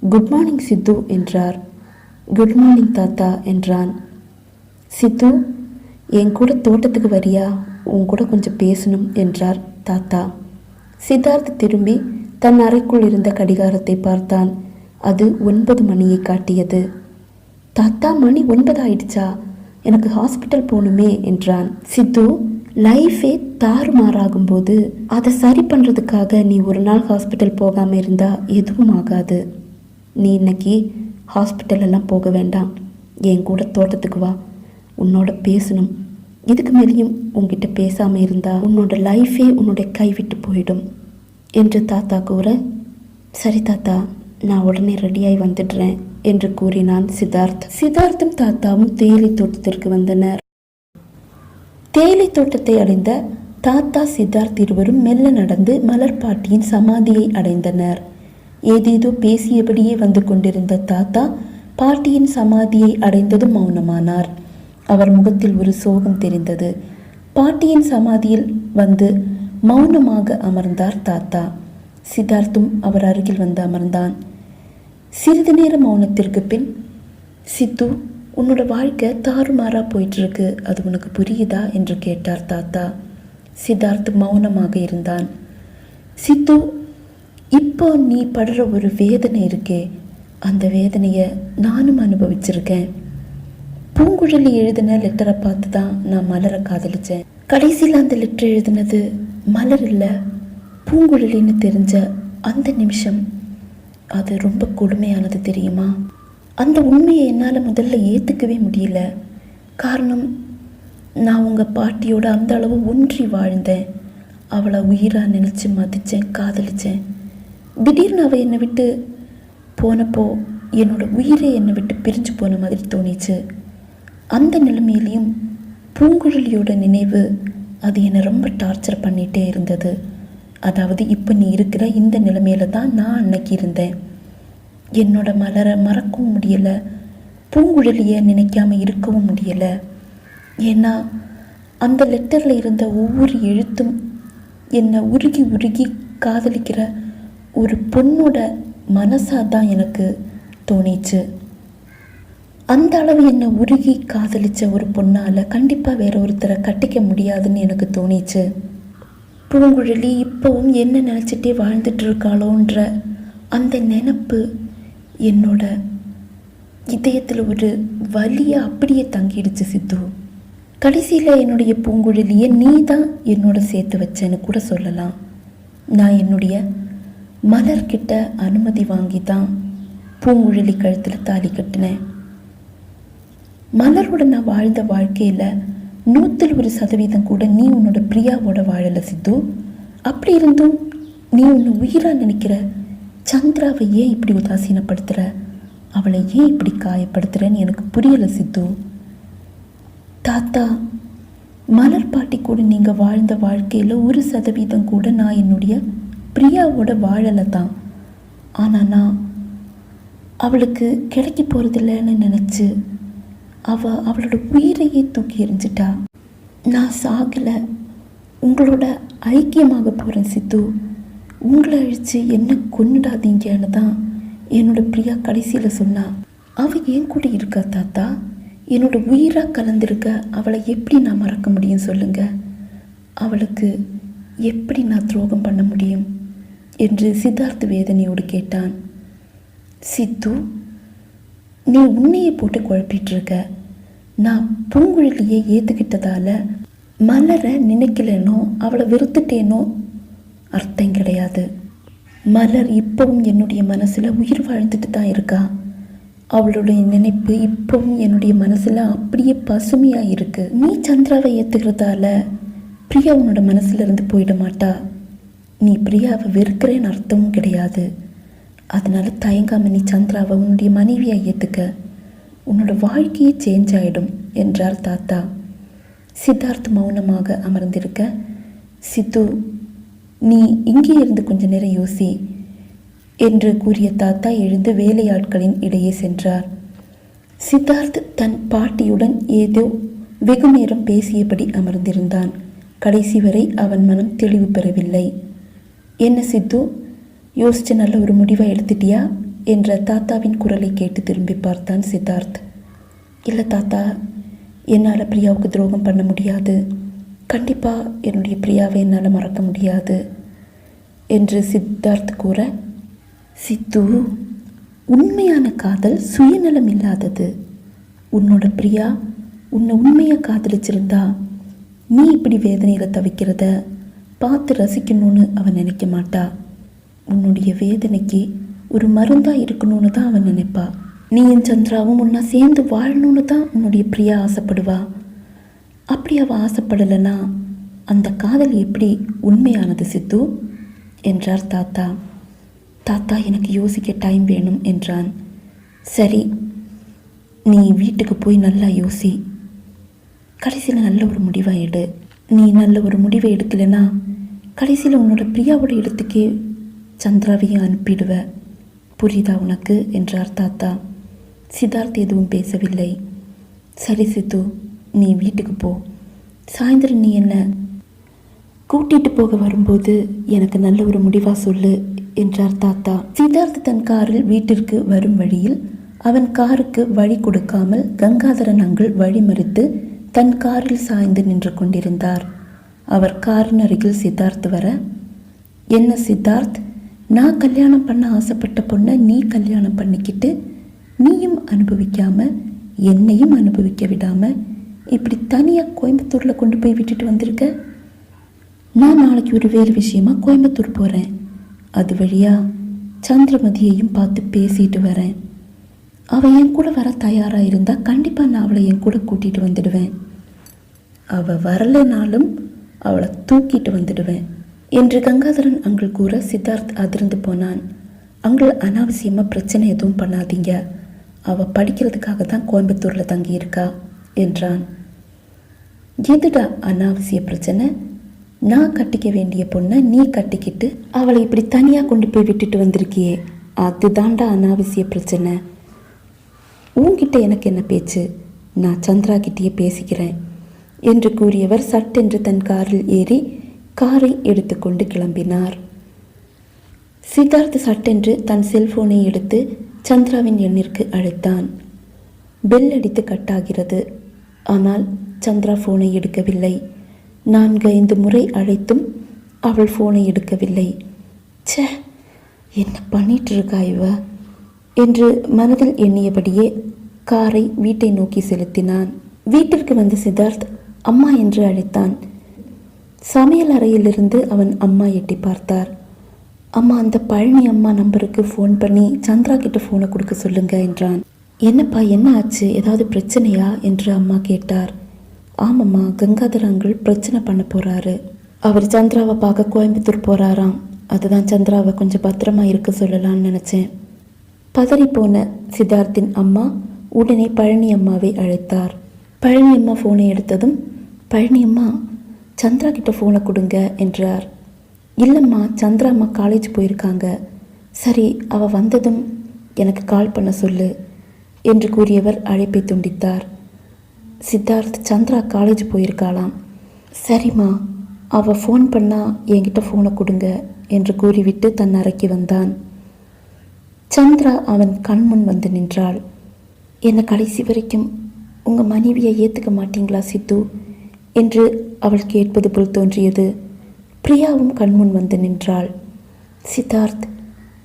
குட் மார்னிங் சித்து என்றார். குட் மார்னிங் தாத்தா என்றான். சித்து, என் கூட தோட்டத்துக்கு வரியா? உன் கூட கொஞ்சம் பேசணும் என்றார் தாத்தா. சித்தார்த் திரும்பி தன் அறைக்குள் இருந்த கடிகாரத்தை பார்த்தான். அது 9 மணியை காட்டியது. தாத்தா, மணி 9 ஆயிடுச்சா? எனக்கு ஹாஸ்பிட்டல் போகணுமே என்றான். சித்து, லைஃபே தாறுமாறாகும் போது அதை சரி பண்ணுறதுக்காக நீ ஒரு நாள் ஹாஸ்பிட்டல் போகாமல் இருந்தால் எதுவும் ஆகாது. நீ இன்னைக்கு ஹாஸ்பிட்டல் எல்லாம் போக வேண்டாம். என் கூட தோட்டத்துக்கு வா, உன்னோட பேசணும். இதுக்கு மேலேயும் உங்ககிட்ட பேசாமல் இருந்தால் உன்னோட லைஃபே உன்னோட கைவிட்டு போயிடும் என்று தாத்தா கூற, சரி தாத்தா, நான் உடனே ரெடியாகி வந்துடுறேன் என்று கூறினான் சித்தார்த். சித்தார்த்தும் தாத்தாவும் தேயிலை தோட்டத்திற்கு வந்தனர். தேயிலை தோட்டத்தை அடைந்த தாத்தா சித்தார்த் இருவரும் மெல்ல நடந்து மலர் பாட்டியின் சமாதியை அடைந்தனர். ஏதேதோ பேசியபடியே வந்து கொண்டிருந்த தாத்தா பாட்டியின் சமாதியை அடைந்ததும் மௌனமானார். அவர் முகத்தில் ஒரு சோகம் தெரிந்தது. பாட்டியின் சமாதியில் வந்து மௌனமாக அமர்ந்தார் தாத்தா. சித்தார்த்தும் அவர் அருகில் வந்து அமர்ந்தான். சிறிது நேர மௌனத்திற்கு பின், சித்து, உன்னோட வாழ்க்கை தாறுமாறா போயிட்டு இருக்கு, அது உனக்கு புரியுதா என்று கேட்டார் தாத்தா. சித்தார்த் மௌனமாக இருந்தான். சித்து, இப்போ நீ படுற ஒரு வேதனை இருக்கே, அந்த வேதனையை நானும் அனுபவிச்சிருக்கேன். பூங்குழலி எழுதின லெட்டரை பார்த்து தான் நான் மலரை காதலிச்சேன். கடைசியில் அந்த லெட்டர் எழுதினது மலர் இல்லை, பூங்குழலின்னு தெரிஞ்ச அந்த நிமிஷம் அது ரொம்ப கொடுமையானது தெரியுமா? அந்த உண்மையை என்னால் முதல்ல ஏற்றுக்கவே முடியல. காரணம், நான் உங்கள் பாட்டியோட அந்த அளவு ஒன்றி வாழ்ந்தேன். அவளை உயிராக நினச்சி மதித்தேன், காதலித்தேன். திடீர்னு அவள் என்னை விட்டு போனப்போ என்னோட உயிரே என்னை விட்டு பிரிஞ்சு போன மாதிரி தோணிச்சு. அந்த நிலைமையிலையும் பூங்குழலியோட நினைவு அது என்னை ரொம்ப டார்ச்சர் பண்ணிகிட்டே இருந்தது. அதாவது இப்போ நீ இருக்கிற இந்த நிலைமையில தான் நான் அன்னைக்கு இருந்தேன். என்னோட மலரை மறக்கவும் முடியலை, பூங்குழலியை நினைக்காம இருக்கவும் முடியலை. ஏன்னா அந்த லெட்டரில் இருந்த ஒவ்வொரு எழுத்தும் என்னை உருகி உருகி காதலிக்கிற ஒரு பொண்ணோட மனசாக தான் எனக்கு தோணிச்சு. அந்த அளவு என்னை உருகி காதலித்த ஒரு பொண்ணால் கண்டிப்பாக வேற ஒருத்தரை கட்டிக்க முடியாதுன்னு எனக்கு தோணிச்சு. பூங்குழலி இப்போவும் என்ன நினச்சிட்டே வாழ்ந்துட்டு இருக்காளோன்ற அந்த நினப்பு என்னோட இதயத்தில் ஒரு வலியை அப்படியே தங்கிடுச்சு சித்து. கடைசியில் என்னுடைய பூங்குழலியை நீ தான் என்னோட சேர்த்து வச்சேன்னு கூட சொல்லலாம். நான் என்னுடைய மலர்கிட்ட அனுமதி வாங்கி தான் பூங்குழலி கழுத்தில் தாலி கட்டினேன். மலரோட நான் வாழ்ந்த வாழ்க்கையில் 100% கூட நீ உன்னோட பிரியாவோட வாழலை சித்து. அப்படி இருந்தும் நீ உன்னை உயிராக நினைக்கிற சந்திராவை ஏன் இப்படி உதாசீனப்படுத்துகிற, அவளை ஏன் இப்படி காயப்படுத்துகிறேன்னு எனக்கு புரியலை சித்து. தாத்தா, மலர் பாட்டி கூட நீங்கள் வாழ்ந்த வாழ்க்கையில் 1% கூட நான் என்னுடைய பிரியாவோட வாழலை தான். ஆனால் நான் அவளுக்கு கிடைக்க போகிறதில்லன்னு நினச்சி அவளோட உயிரையே தூக்கி எறிஞ்சிட்டா. நான் சாகலை, உங்களோட ஐக்கியமாக போகிறேன் சித்து. உங்களை அழித்து என்ன கொன்னுடாதீங்கன்னு தான் என்னோட பிரியா கடைசியில் சொன்னா. அவள் என் கூட இருக்கா தாத்தா, என்னோட உயிராக கலந்திருக்க. அவளை எப்படி நான் மறக்க முடியும் சொல்லுங்க? அவளுக்கு எப்படி நான் துரோகம் பண்ண முடியும் என்று சித்தார்த் வேதனையோடு கேட்டான். சித்து, நீ உன்னையை போட்டு குழப்பிட்டு இருக்க. நான் பூங்குழலியை ஏற்றுக்கிட்டதால மலரை நினைக்கலனோ அவளை வெறுத்துட்டேனோ அர்த்தம் கிடையாது. மலர் இப்பவும் என்னுடைய மனசில் உயிர் வாழ்ந்துட்டு தான் இருக்கா. அவளுடைய நினைப்பு இப்பவும் என்னுடைய மனசில் அப்படியே பசுமையாக இருக்குது. நீ சந்திராவை ஏற்றுக்கிறதால பிரியா உன்னோட மனசில் இருந்து போயிட மாட்டா. நீ பிரியாவை வெறுக்கிறேன்னு அர்த்தமும் கிடையாது. அதனால தயங்காம நீ சந்திராவை உன்னுடைய மனைவியாக ஏற்றுக்க. உன்னோட வாழ்க்கையே சேஞ்ச் ஆகிடும் என்றார் தாத்தா. சித்தார்த் மௌனமாக அமர்ந்திருக்க, சித்து, நீ இங்கே இருந்து கொஞ்ச நேரம் யோசி என்று கூறிய தாத்தா எழுந்து வேலையாட்களின் இடையே சென்றார். சித்தார்த் தன் பாட்டியுடன் ஏதோ வெகு நேரம் பேசியபடி அமர்ந்திருந்தான். கடைசி வரை அவன் மனம் தெளிவு பெறவில்லை. என்ன சித்து, யோசிச்சு நல்ல ஒரு முடிவை எடுத்துட்டியா என்ற தாத்தாவின் குரலை கேட்டு திரும்பி பார்த்தான் சித்தார்த். இல்லை தாத்தா, என்னால் பிரியாவுக்கு துரோகம் பண்ண முடியாது. கண்டிப்பாக என்னுடைய பிரியாவை என்னால் மறக்க முடியாது என்று சித்தார்த் கூற, சித்து, உண்மையான காதல் சுயநலம் இல்லாதது. உன்னோட பிரியா உன்னை உண்மையாக காதலிச்சிருந்தா நீ இப்படி வேதனையில் தவிக்கிறத பார்த்து ரசிக்கணும்னு அவன் நினைக்க மாட்டா. உன்னுடைய வேதனைக்கு ஒரு மருந்தாக இருக்கணும்னு தான் அவன் நினைப்பா. நீயும் சந்திராவும் ஒன்றா சேர்ந்து வாழணும்னு தான் உன்னுடைய பிரியா ஆசைப்படுவா. அப்படி அவள் ஆசைப்படலைன்னா அந்த காதல் எப்படி உண்மையானது சித்து என்றார் தாத்தா. தாத்தா, எனக்கு யோசிக்க டைம் வேணும் என்றான். சரி, நீ வீட்டுக்கு போய் நல்லா யோசி. கடைசியில் நல்ல ஒரு முடிவாக எடு. நீ நல்ல ஒரு முடிவை எடுக்கலைன்னா கடைசியில் உன்னோட பிரியாவோட இடத்துக்கே சந்திராவையும் அனுப்பிடுவ. புரியுதா உனக்கு என்றார் தாத்தா. சித்தார்த் எதுவும் பேசவில்லை. சரி சித்து, நீ வீட்டுக்கு போ. சாயந்தரம் நீ என்ன கூட்டிகிட்டு போக வரும்போது எனக்கு நல்ல ஒரு முடிவாக சொல்லு என்றார் தாத்தா. சித்தார்த் தன் காரில் வீட்டிற்கு வரும் வழியில் அவன் காருக்கு வழி கொடுக்காமல் கங்காதரன் அங்கிள் வழிமறித்து தன் காரில் சாய்ந்து நின்று கொண்டிருந்தார். அவர் காரின் அருகில் சித்தார்த் வர, என்ன சித்தார்த், நான் கல்யாணம் பண்ண ஆசைப்பட்ட பொண்ணை நீ கல்யாணம் பண்ணிக்கிட்டு நீயும் அனுபவிக்காம என்னையும் அனுபவிக்க விடாம இப்படி தனியாக கோயம்புத்தூரில் கொண்டு போய் விட்டுட்டு வந்திருக்க. நான் நாளைக்கு ஒரு வேறு விஷயமா கோயம்புத்தூர் போகிறேன். அது வழியாக சந்திரமதியையும் பார்த்து பேசிட்டு வரேன். அவள் என் கூட வர தயாராக இருந்தால் கண்டிப்பாக நான் அவளை என் கூட கூட்டிகிட்டு வந்துடுவேன். அவள் வரலைனாலும் அவளை தூக்கிட்டு வந்துடுவேன் என்று கங்காதரன் அங்கிள் கூற சித்தார்த் அதிர்ந்து போனான். அங்கிள், அனாவசியமாக பிரச்சனை எதுவும் பண்ணாதீங்க. அவள் படிக்கிறதுக்காக தான் கோயம்புத்தூரில் தங்கியிருக்கா என்றான். எதுடா அனாவசிய பிரச்சனை? நான் கட்டிக்க வேண்டிய பொண்ணை நீ கட்டிக்கிட்டு அவளை இப்படி தனியாக கொண்டு போய் விட்டுட்டு வந்திருக்கியே, அதுதான்டா அனாவசிய பிரச்சனை. உன்கிட்ட எனக்கு என்ன பேச்சு? நான் சந்திரா கிட்டேயே பேசிக்கிறேன் என்று கூறியவர் சட்டென்று தன் காரில் ஏறி காரை எடுத்துக்கொண்டு கிளம்பினார். சித்தார்த் சட்டென்று தன் செல்போனை எடுத்து சந்திராவின் எண்ணிற்கு அழைத்தான். பெல் அடித்து கட்டாகிறது. ஆனால் சந்திரா ஃபோனை எடுக்கவில்லை. 4-5 முறை அழைத்தும் அவள் ஃபோனை எடுக்கவில்லை. ச்சே, என்ன பண்ணிட்டு இருக்கா இவ என்று மனதில் எண்ணியபடியே காரை வீட்டை நோக்கி செலுத்தினான். வீட்டிற்கு வந்த சித்தார்த் அம்மா என்று அழைத்தான். சமையல் அறையிலிருந்து அவன் அம்மா எட்டி பார்த்தார். அம்மா, அந்த பழனி அம்மா நம்பருக்கு ஃபோன் பண்ணி சந்திரா கிட்ட ஃபோனை கொடுக்க சொல்லுங்க என்றான். என்னப்பா, என்ன ஆச்சு? ஏதாவது பிரச்சனையா என்று அம்மா கேட்டார். ஆமாம்மா, கங்காதர அங்கிள் பிரச்சனை பண்ண போகிறாரு. அவர் சந்திராவை பார்க்க கோயம்புத்தூர் போகிறாராம். அதுதான் சந்திராவை கொஞ்சம் பத்திரமா இருக்க சொல்லலான்னு நினச்சேன். பதறி போன சித்தார்த்தின் அம்மா உடனே பழனி அம்மாவை அழைத்தார். பழனி அம்மா ஃபோனை எடுத்ததும், பழனி அம்மா, சந்திரா கிட்ட ஃபோனை கொடுங்க என்றார். இல்லைம்மா, சந்திரா அம்மா காலேஜ் போயிருக்காங்க. சரி, அவள் வந்ததும் எனக்கு கால் பண்ண சொல்லு என்று கூறியவர் அழைப்பை துண்டித்தார். சித்தார்த், சந்திரா காலேஜ் போயிருக்காளாம். சரிம்மா, அவள் ஃபோன் பண்ணால் என்கிட்ட ஃபோனை கொடுங்க என்று கூறிவிட்டு தன் அறைக்கு வந்தான். சந்திரா அவன் கண்முன் வந்து நின்றாள். என்னை கடைசி வரைக்கும் உங்கள் மனைவியை ஏற்றுக்க மாட்டீங்களா சித்து என்று அவள் கேட்பது போல் தோன்றியது. பிரியாவும் கண்முன் வந்து நின்றாள். சித்தார்த்,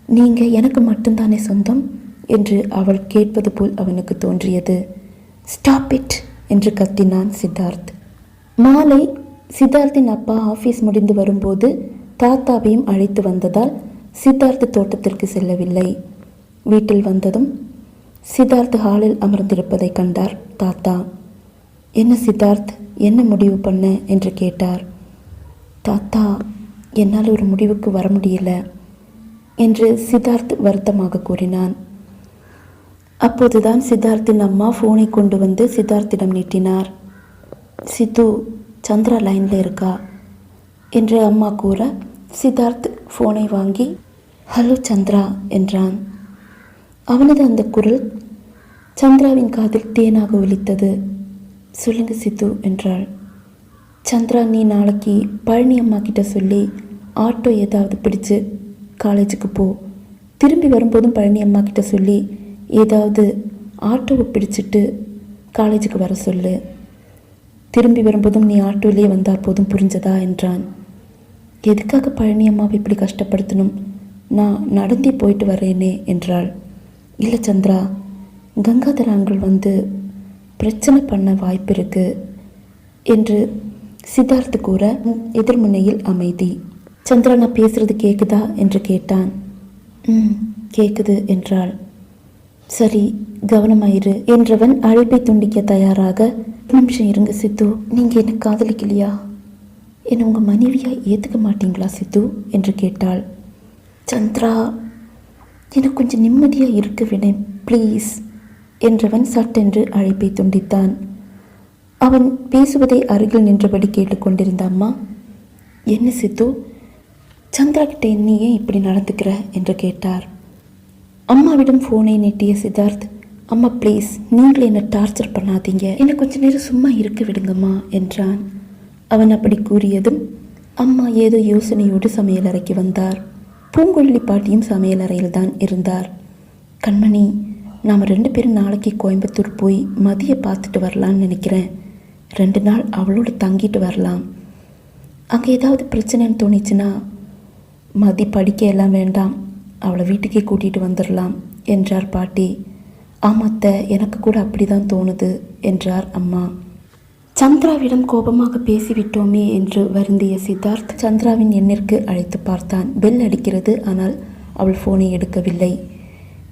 நீங்கள் எனக்கு மட்டும்தானே சொந்தம் என்று அவள் கேட்பது போல் அவனுக்கு தோன்றியது. ஸ்டாப் இட் என்று கத்தினான் சித்தார்த். மாலை சித்தார்த்தின் அப்பா ஆஃபீஸ் முடிந்து வரும்போது தாத்தாவையும் அழைத்து வந்ததால் சித்தார்த் தோட்டத்திற்கு செல்லவில்லை. வீட்டில் வந்ததும் சித்தார்த் ஹாலில் அமர்ந்திருப்பதை கண்டார் தாத்தா. என்ன சித்தார்த், என்ன முடிவு பண்ண என்று கேட்டார். தாத்தா, என்னால் ஒரு முடிவுக்கு வர முடியல என்று சித்தார்த் வருத்தமாக கூறினான். அப்போதுதான் சித்தார்த்தின் அம்மா ஃபோனை கொண்டு வந்து சித்தார்த்திடம் நீட்டினார். சித்து, சந்திரா லைனில் இருக்கா என்று அம்மா கூற சித்தார்த் ஃபோனை வாங்கி ஹலோ சந்திரா என்றான். அவனது அந்த குரல் சந்திராவின் காதில் தேனாக ஒலித்தது. சொல்லுங்க சித்து என்றாள். சந்திரா, நீ நாளைக்கு பழனி அம்மா கிட்ட சொல்லி ஆட்டோ ஏதாவது பிடிச்சு காலேஜுக்கு போ. திரும்பி வரும்போதும் பழனி அம்மா கிட்ட சொல்லி ஏதாவது ஆட்டோவை பிடிச்சிட்டு காலேஜுக்கு வர சொல்லு. திரும்பி வரும்போதும் நீ ஆட்டோலேயே வந்தால் போதும், புரிஞ்சதா என்றான். எதுக்காக பழனி அம்மாவை இப்படி கஷ்டப்படுத்தணும்? நான் நடந்தே போயிட்டு வரேனே என்றாள். இல்லை சந்திரா, கங்காதர அங்கிள் வந்து பிரச்சனை பண்ண வாய்ப்பு இருக்கு என்று சித்தார்த்து கூற எதிர்முனையில் அமைதி. சந்திரா, நான் பேசுறது கேட்குதா என்று கேட்டான். கேட்குது என்றாள். சரி, கவனமாயிரு என்றவன் அழைப்பை துண்டிக்க தயாராக, நிமிஷம் இருங்க சித்து, நீங்கள் என்ன காதலிக்கலையா? என்னை உங்கள் மனைவியாக ஏற்றுக்க மாட்டீங்களா சித்து என்று கேட்டாள். சந்திரா, எனக்கு கொஞ்சம் நிம்மதியாக இருக்க விடேன் ப்ளீஸ் என்றவன் சட்டென்று அழைப்பை துண்டித்தான். அவன் பேசுவதை அருகில் நின்றபடி கேட்டுக்கொண்டிருந்த அம்மா, என்ன சித்து, சந்திரா கிட்ட நீ ஏன் இப்படி நடந்துக்கிற என்று கேட்டார். அம்மாவிடம் ஃபோனை நீட்டிய சித்தார்த், அம்மா ப்ளீஸ், நீங்களே என்னை டார்ச்சர் பண்ணாதீங்க, என்னை கொஞ்ச நேரம் சும்மா இருக்க விடுங்கம்மா என்றான். அவன் அப்படி கூறியதும் அம்மா ஏதோ யோசனையோடு சமையலறைக்கு வந்தார். பூங்குழலி பாட்டியும் சமையலறையில் தான் இருந்தார். கண்மணி, நாம் 2 பேரும் நாளைக்கு கோயம்புத்தூர் போய் மதியை பார்த்துட்டு வரலான்னு நினைக்கிறேன். 2 நாள் அவளோட தங்கிட்டு வரலாம். அங்கே ஏதாவது பிரச்சனைன்னு தோணிச்சுன்னா மதி படிக்க எல்லாம் வேண்டாம், அவளை வீட்டுக்கே கூட்டிகிட்டு வந்துடலாம் என்றார் பாட்டி. ஆமாத்த, எனக்கு கூட அப்படி தான் தோணுது என்றார் அம்மா. சந்திராவிடம் கோபமாக பேசிவிட்டோமே என்று வருந்திய சித்தார்த் சந்திராவின் எண்ணிற்கு அழைத்து பார்த்தான். பெல் அடிக்கிறது, ஆனால் அவள் ஃபோனை எடுக்கவில்லை.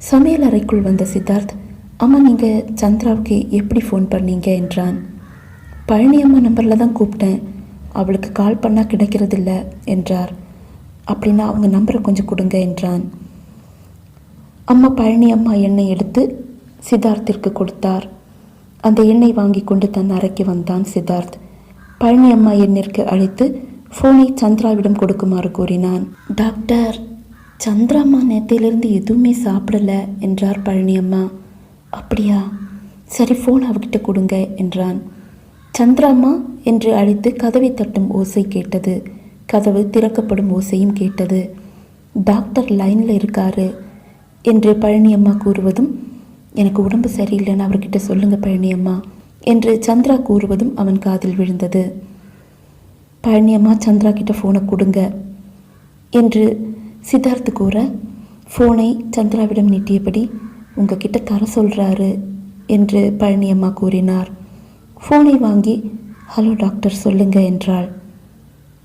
சமையல் அறைக்குள் வந்த சித்தார்த், அம்மா நீங்கள் சந்திராவுக்கு எப்படி ஃபோன் பண்ணீங்க என்றான். பழனி அம்மா நம்பரில் தான் கூப்பிட்டேன், அவளுக்கு கால் பண்ணால் கிடைக்கிறதில்ல என்றார். அப்படின்னா அவங்க நம்பரை கொஞ்சம் கொடுங்க என்றான். அம்மா பழனி அம்மா எண்ணெய் எடுத்து சித்தார்த்திற்கு கொடுத்தார். அந்த எண்ணெய் வாங்கி கொண்டு தன் அறைக்கு வந்தான் சித்தார்த். பழனி அம்மா எண்ணிற்கு அழைத்து ஃபோனை சந்திராவிடம் கொடுக்குமாறு கூறினான். டாக்டர், சந்திரா அம்மா நேற்றையிலிருந்து எதுவுமே சாப்பிடல என்றார் பழனி அம்மா. அப்படியா, சரி ஃபோன் அவகிட்ட கொடுங்க என்றான். சந்திராம்மா என்று அழைத்து கதவை தட்டும் ஓசை கேட்டது. கதவு திறக்கப்படும் ஓசையும் கேட்டது. டாக்டர் லைனில் இருக்காரு என்று பழனியம்மா கூறுவதும், எனக்கு உடம்பு சரியில்லைன்னு அவர்கிட்ட சொல்லுங்க பழனியம்மா என்று சந்திரா கூறுவதும் அவன் காதில் விழுந்தது. பழனியம்மா, சந்திரா கிட்ட ஃபோனை கொடுங்க என்று சித்தார்த்து கூற, ஃபோனை சந்திராவிடம் நீட்டியபடி, உங்ககிட்ட தர சொல்கிறாரு என்று பழனியம்மா கூறினார். ஃபோனை வாங்கி, ஹலோ டாக்டர் சொல்லுங்க என்றாள்.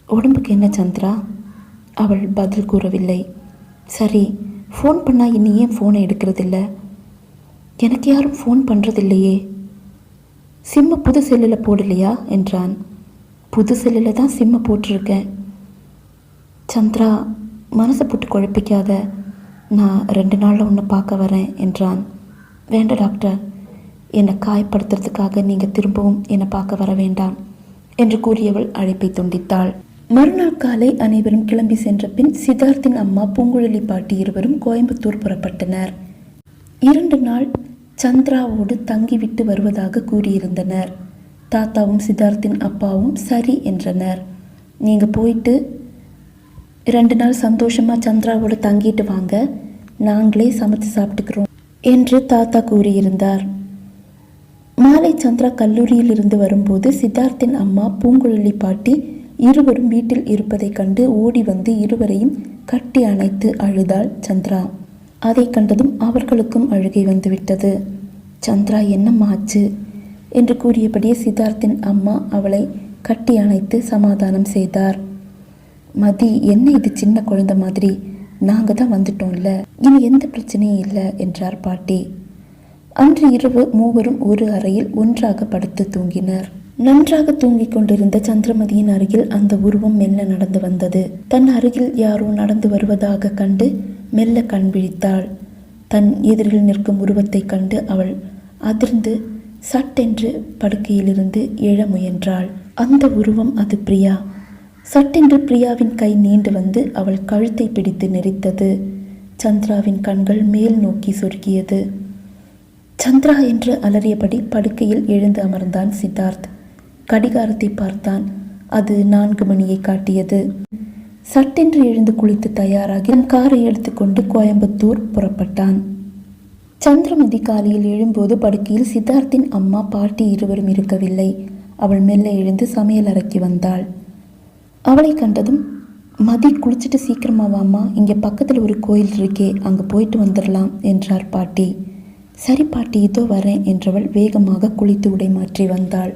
உடம்புக்கு என்ன சந்திரா? அவள் பதில் கூறவில்லை. சரி, ஃபோன் பண்ணால் இன்னும் ஏன் ஃபோனை எடுக்கிறதில்ல? எனக்கு யாரும் ஃபோன் பண்ணுறதில்லையே. சிம்மு புது செல்லில் போடலையா என்றான். புது செல்லில் தான் சிம்மை போட்டிருக்கேன். சந்திரா, மனசை போட்டு குழப்பிக்காத, நான் 2 நாளில் உன்னை பார்க்க வரேன் என்றான். வேண்டாம் டாக்டர், என்னை காயப்படுத்துறதுக்காக நீங்கள் திரும்பவும் என்னை பார்க்க வர வேண்டாம் என்று கூறியவள் அழைப்பை துண்டித்தாள். மறுநாள் காலை அனைவரும் கிளம்பி சென்ற பின் சித்தார்த்தின் அம்மா பூங்குழலி பாட்டி இருவரும் கோயம்புத்தூர் புறப்பட்டனர். 2 நாள் சந்திராவோடு தங்கிவிட்டு வருவதாக கூறியிருந்தனர். தாத்தாவும் சித்தார்த்தின் அப்பாவும் சரி என்றனர். நீங்கள் போயிட்டு 2 நாள் சந்தோஷமாக சந்திராவோடு தங்கிட்டு வாங்க, நாங்களே சமைச்சு சாப்பிட்டுக்கிறோம் என்று தாத்தா கூறியிருந்தார். மாலை சந்திரா கல்லூரியில் இருந்து வரும்போது சித்தார்த்தின் அம்மா பூங்குழலி பாட்டி இருவரும் வீட்டில் இருப்பதை கண்டு ஓடி வந்து இருவரையும் கட்டி அணைத்து அழுதாள் சந்திரா. அதை கண்டதும் அவர்களுக்கும் அழுகை வந்துவிட்டது. சந்திரா, என்னம்மாச்சு என்று கூறியபடியே சித்தார்த்தின் அம்மா அவளை கட்டி அணைத்து சமாதானம் செய்தார். மதி, என்ன இது சின்ன குழந்தை மாதிரி, நாங்கள் தான் வந்துட்டோம்ல, இனி எந்த பிரச்சனையும் இல்லை என்றார் பாட்டி. அன்று இரவு மூவரும் ஒரு அறையில் ஒன்றாக படுத்து தூங்கினர். நன்றாக தூங்கிக் கொண்டிருந்த சந்திரமதியின் அருகில் அந்த உருவம் மெல்ல நடந்து வந்தது. தன் அருகில் யாரோ நடந்து வருவதாக கண்டு மெல்ல கண் விழித்தாள். தன் எதிரில் நிற்கும் உருவத்தை கண்டு அவள் அதிர்ந்து சட்டென்று படுக்கையிலிருந்து எழ முயன்றாள். அந்த உருவம் அது பிரியா. சட்டென்று பிரியாவின் கை நீண்டு வந்து அவள் கழுத்தை பிடித்து நெரித்தது. சந்திராவின் கண்கள் மேல் நோக்கி சொருகியது. சந்திரா என்று அலறியபடி படுக்கையில் எழுந்து அமர்ந்தான் சித்தார்த். கடிகாரத்தை பார்த்தான். அது 4 மணியை காட்டியது. சட்டென்று எழுந்து குளித்து தயாராகி காரை எடுத்துக்கொண்டு கோயம்புத்தூர் புறப்பட்டான். சந்திரமதி காலையில் எழும்போது படுக்கையில் சித்தார்த்தின் அம்மா பாட்டி இருவரும் இருக்கவில்லை. அவள் மெல்ல எழுந்து சமையல் அறைக்கு வந்தாள். அவளை கண்டதும், மதி குளிச்சுட்டு சீக்கிரமா வாமா, இங்கே பக்கத்தில் ஒரு கோயில் இருக்கே, அங்கே போயிட்டு வந்துடலாம் என்றார் பாட்டி. சரி பாட்டி, இதோ வரேன் என்றவள் வேகமாக குளித்து உடை மாற்றி வந்தாள்.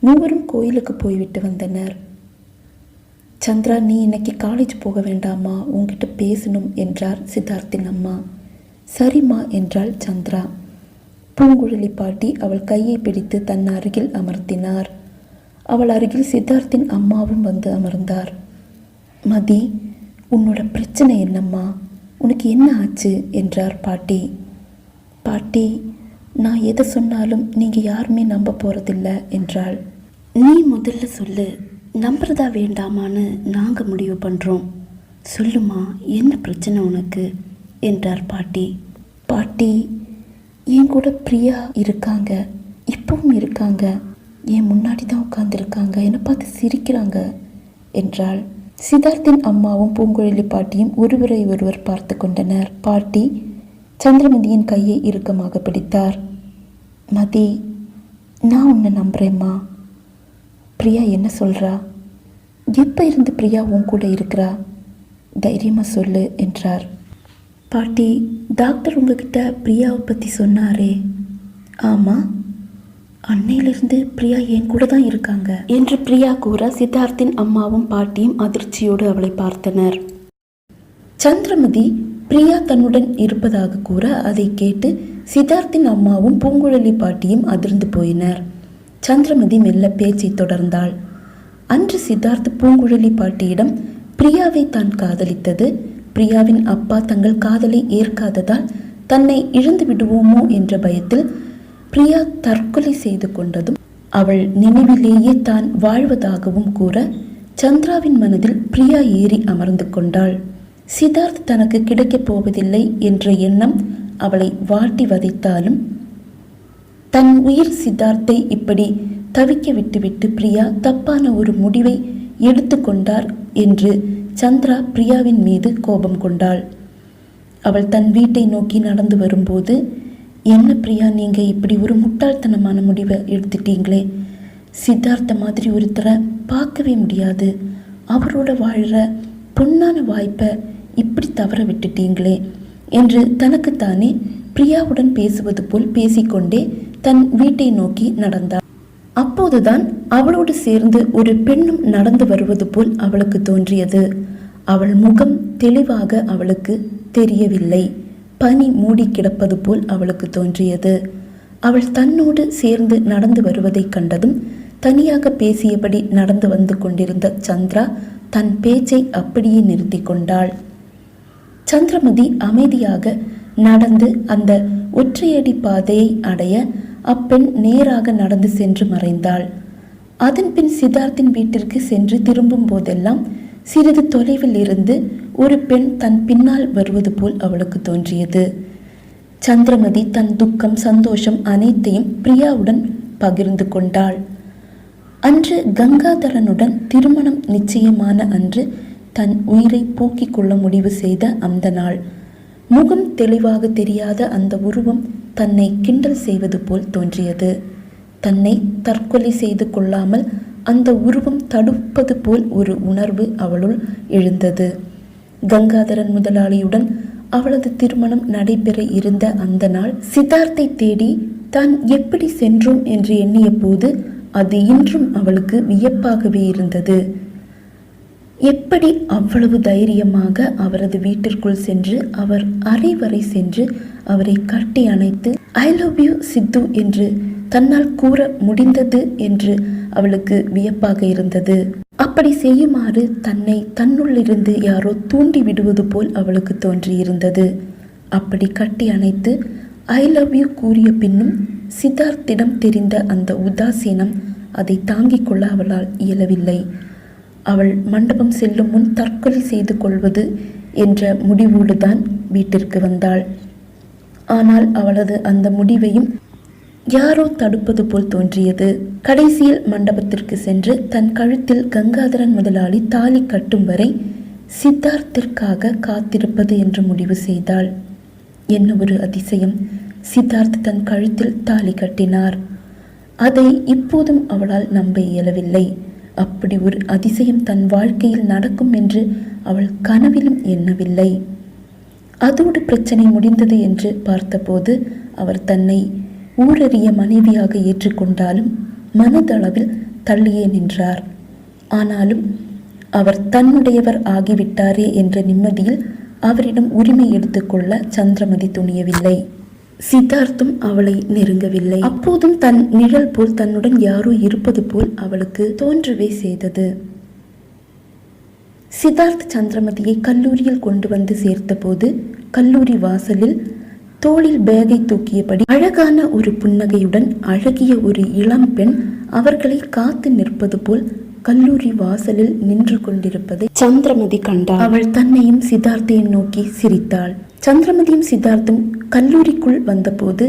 மூவரும் கோயிலுக்கு போய்விட்டு வந்தனர். சந்திரா, நீ இன்னைக்கு காலேஜ் போக வேண்டாமா, உன்கிட்ட பேசணும் என்றார் சித்தார்த்தின் அம்மா. சரிம்மா என்றாள் சந்திரா. பூங்குழலி பாட்டி அவள் கையை பிடித்து தன் அருகில் அமர்த்தினார். அவள் அருகில் சித்தார்த்தின் அம்மாவும் வந்து அமர்ந்தார். மதி, உன்னோட பிரச்சனை என்னம்மா, உனக்கு என்ன ஆச்சு என்றார் பாட்டி. பாட்டி, நான் எதை சொன்னாலும் நீங்கள் யாருமே நம்ப போகிறதில்ல என்றாள். நீ முதல்ல சொல்லு, நம்புறதா வேண்டாமான்னு நாங்கள் முடிவு பண்ணுறோம். சொல்லுமா, என்ன பிரச்சனை உனக்கு என்றார் பாட்டி. பாட்டி, என் கூட பிரியா இருக்காங்க, இப்பவும் இருக்காங்க, என் முன்னாடி தான் உட்காந்துருக்காங்க, என்னை பார்த்து சிரிக்கிறாங்க என்றாள். சித்தார்த்தின் அம்மாவும் பூங்குழலி பாட்டியும் ஒருவரை ஒருவர் பார்த்து கொண்டனர். பாட்டி சந்திரமதியின் கையை இறுக்கமாக பிடித்தார். மதி, நான் உன்னை நம்புறேம்மா. பிரியா என்ன சொல்றா? எப்போ இருந்து பிரியா உன் கூட இருக்கிறா? தைரியமாக சொல்லு என்றார். பாட்டி, டாக்டர் உங்ககிட்ட பிரியாவை பற்றி சொன்னாரே? ஆமாம், அன்னையிலிருந்து பிரியா என் கூட தான் இருக்காங்க என்று பிரியா கூற சித்தார்த்தின் அம்மாவும் பாட்டியும் அதிர்ச்சியோடு அவளை பார்த்தனர். சந்திரமதி பிரியா தன்னுடன் இருப்பதாக கூற அதை கேட்டு சித்தார்த்தின் அம்மாவும் பூங்குழலி பாட்டியும் அதிர்ந்து போயினர். சந்திரமதி மெல்ல பேச்சை தொடர்ந்தாள். அன்று சித்தார்த் பூங்குழலி பாட்டியிடம் பிரியாவை தான் காதலித்தது, பிரியாவின் அப்பா தங்கள் காதலை ஏற்காததால் தன்னை இழந்து விடுவோமோ என்ற பயத்தில் பிரியா தற்கொலை செய்து கொண்டதும் அவள் நினைவிலேயே தான் வாழ்வதாகவும் கூற சந்திராவின் மனதில் பிரியா ஏறி அமர்ந்து கொண்டாள். சித்தார்த் தனக்கு கிடைக்கப் போவதில்லை என்ற எண்ணம் அவளை வாட்டி வதைத்தாலும் தன் உயிர் சித்தார்த்தை இப்படி தவிக்க விட்டுவிட்டு பிரியா தப்பான ஒரு முடிவை எடுத்துக்கொண்டார் என்று சந்திரா பிரியாவின் மீது கோபம் கொண்டாள். அவள் தன் வீட்டை நோக்கி நடந்து வரும்போது, என்ன பிரியா, நீங்கள் இப்படி ஒரு முட்டாள்தனமான முடிவை எடுத்துட்டீங்களே, சித்தார்த்த மாதிரி ஒருத்தரை பார்க்கவே முடியாது, அவரோட வாழ்கிற பொன்னான வாய்ப்பை இப்படி தவற விட்டுட்டீங்களே என்று தனக்குத்தானே பிரியாவுடன் பேசுவது போல் பேசிக்கொண்டே தன் வீட்டை நோக்கி நடந்தாள். அப்போதுதான் அவளோடு சேர்ந்து ஒரு பெண்ணும் நடந்து வருவது போல் அவளுக்கு தோன்றியது. அவள் முகம் தெளிவாக அவளுக்கு தெரியவில்லை, பனி மூடி கிடப்பது போல் அவளுக்கு தோன்றியது. அவள் தன்னோடு சேர்ந்து நடந்து வருவதை கண்டதும் தனியாக பேசியபடி நடந்து வந்து கொண்டிருந்த சந்திரா தன் பேச்சை அப்படியே நிறுத்தி கொண்டாள். சந்திரமதி அமைதியாக நடந்து அந்த ஒற்றையடி பாதையை அடைய அப்பெண் நேராக நடந்து சென்று மறைந்தாள். அதன் பின் சித்தார்த்தின் வீட்டிற்கு சென்று திரும்பும் போதெல்லாம் சிறிது தொலைவில் இருந்து ஒரு பெண் தன் பின்னால் வருவது போல் அவளுக்கு தோன்றியது. சந்திரமதி தன் துக்கம் சந்தோஷம் அனைத்தையும் பிரியாவுடன் பகிர்ந்து கொண்டாள். அன்று கங்காதரனுடன் திருமணம் நிச்சயமான அன்று தன் உயிரை போக்கிக் கொள்ள முடிவு செய்த அந்த நாள். முகம் தெளிவாக தெரியாத அந்த உருவம் தன்னை கிண்டல் செய்வது போல் தோன்றியது. தன்னை தற்கொலை செய்து கொள்ளாமல் அந்த உருவம் தடுப்பது போல் ஒரு உணர்வு அவளுள் எழுந்தது. கங்காதரன் முதலாளியுடன் அவளது திருமணம் நடைபெற இருந்த அந்த நாள் சித்தார்த்தை தேடி தான் எப்படி சென்றோம் என்று எண்ணிய போது அது இன்றும் அவளுக்கு வியப்பாகவே இருந்தது. எப்படி அவ்வளவு தைரியமாக அவரது வீட்டிற்குள் சென்று அவர் அறை வரை சென்று அவரை கட்டி அணைத்து ஐ லவ் யூ சித்து என்று தன்னால் கூற முடிந்தது என்று அவளுக்கு வியப்பாக இருந்தது. அப்படி செய்யுமாறு தன்னை தன்னுள்ளிருந்து யாரோ தூண்டி விடுவது போல் அவளுக்கு தோன்றியிருந்தது. அப்படி கட்டி அணைத்து ஐ லவ் யூ கூறிய பின்னும் சித்தார்த்திடம் தெரிந்த அந்த உதாசீனம் அதை தாங்கிக் கொள்ள அவளால் இயலவில்லை. அவள் மண்டபம் செல்லும் முன் தற்கொலை செய்து கொள்வது என்ற முடிவோடு தான் வீட்டிற்கு வந்தாள். ஆனால் அவளது அந்த முடிவையும் யாரோ தடுப்பது போல் தோன்றியது. கடைசியில் மண்டபத்திற்கு சென்று தன் கழுத்தில் கங்காதரன் முதலாளி தாலி கட்டும் வரை சித்தார்த்திற்காக காத்திருப்பது என்று முடிவு செய்தாள். என்ன ஒரு அதிசயம்! சித்தார்த் தன் கழுத்தில் தாலி கட்டினார். அதை இப்போதும் அவளால் நம்ப இயலவில்லை. அப்படி ஒரு அதிசயம் தன் வாழ்க்கையில் நடக்கும் என்று அவள் கனவிலும் எண்ணவில்லை. அதோடு பிரச்சனை முடிந்தது என்று பார்த்தபோது அவர் தன்னை ஊரறிய மனைவியாக ஏற்றுக்கொண்டாலும் மனதளவில் தள்ளியே நின்றார். ஆனாலும் அவர் தன்னுடையவர் ஆகிவிட்டாரே என்ற நிம்மதியில் அவரிடம் உரிமை எடுத்துக்கொள்ள சந்திரமதி துணியவில்லை. சித்தார்த்தும் அவளை நெருங்கவில்லை. அப்போதும் தன் நிழல் போல் தன்னுடன் யாரோ இருப்பது போல் அவளுக்கு தோன்றவே செய்தது. சித்தார்த் சந்திரமதியை கல்லூரியில் கொண்டு வந்து சேர்த்தபோது கல்லூரி வாசலில் தோளில் பேகை தூக்கியபடி அழகான ஒரு புன்னகையுடன் அழகிய ஒரு இளம் பெண் அவர்களை காத்து நிற்பது போல் கல்லூரி வாசலில் நின்று கொண்டிருப்பதை சந்திரமதி கண்டாள். அவள் தன்னையும் சித்தார்த்தையும் நோக்கி சிரித்தாள். சந்திரமதியும் சித்தார்த்தும் கல்லூரிக்குள் வந்தபோது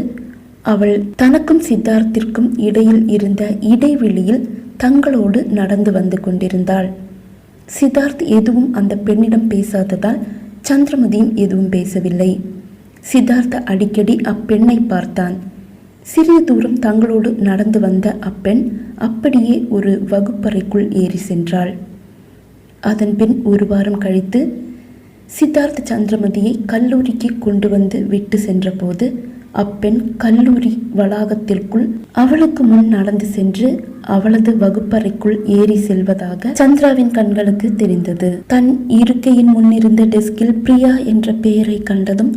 அவள் தனக்கும் சித்தார்த்திற்கும் இடையில் இருந்த இடைவெளியில் தங்களோடு நடந்து வந்து கொண்டிருந்தாள். சித்தார்த் எதுவும் அந்த பெண்ணிடம் பேசாததால் சந்திரமதியும் எதுவும் பேசவில்லை. சித்தார்த் அடிக்கடி அப்பெண்ணை பார்த்தான். சிறிது தூரம் தங்களோடு நடந்து வந்த அப்பெண் அப்படியே ஒரு வகுப்பறைக்குள் ஏறி சென்றாள். அதன் பின் ஒரு வாரம் கழித்து சித்தார்த் சந்திரமதியை கல்லூரிக்கு கொண்டு வந்து விட்டு சென்றபோது அப்பெண் கல்லூரி வளாகத்திற்குள் அவளுக்கு முன் நடந்து சென்று அவளது வகுப்பறைக்குள் ஏறி செல்வதாக சந்திராவின் கண்களுக்கு தெரிந்தது. தன் இருக்கையின் முன்னிருந்த டெஸ்கில் பிரியா என்ற பெயரை கண்டதும்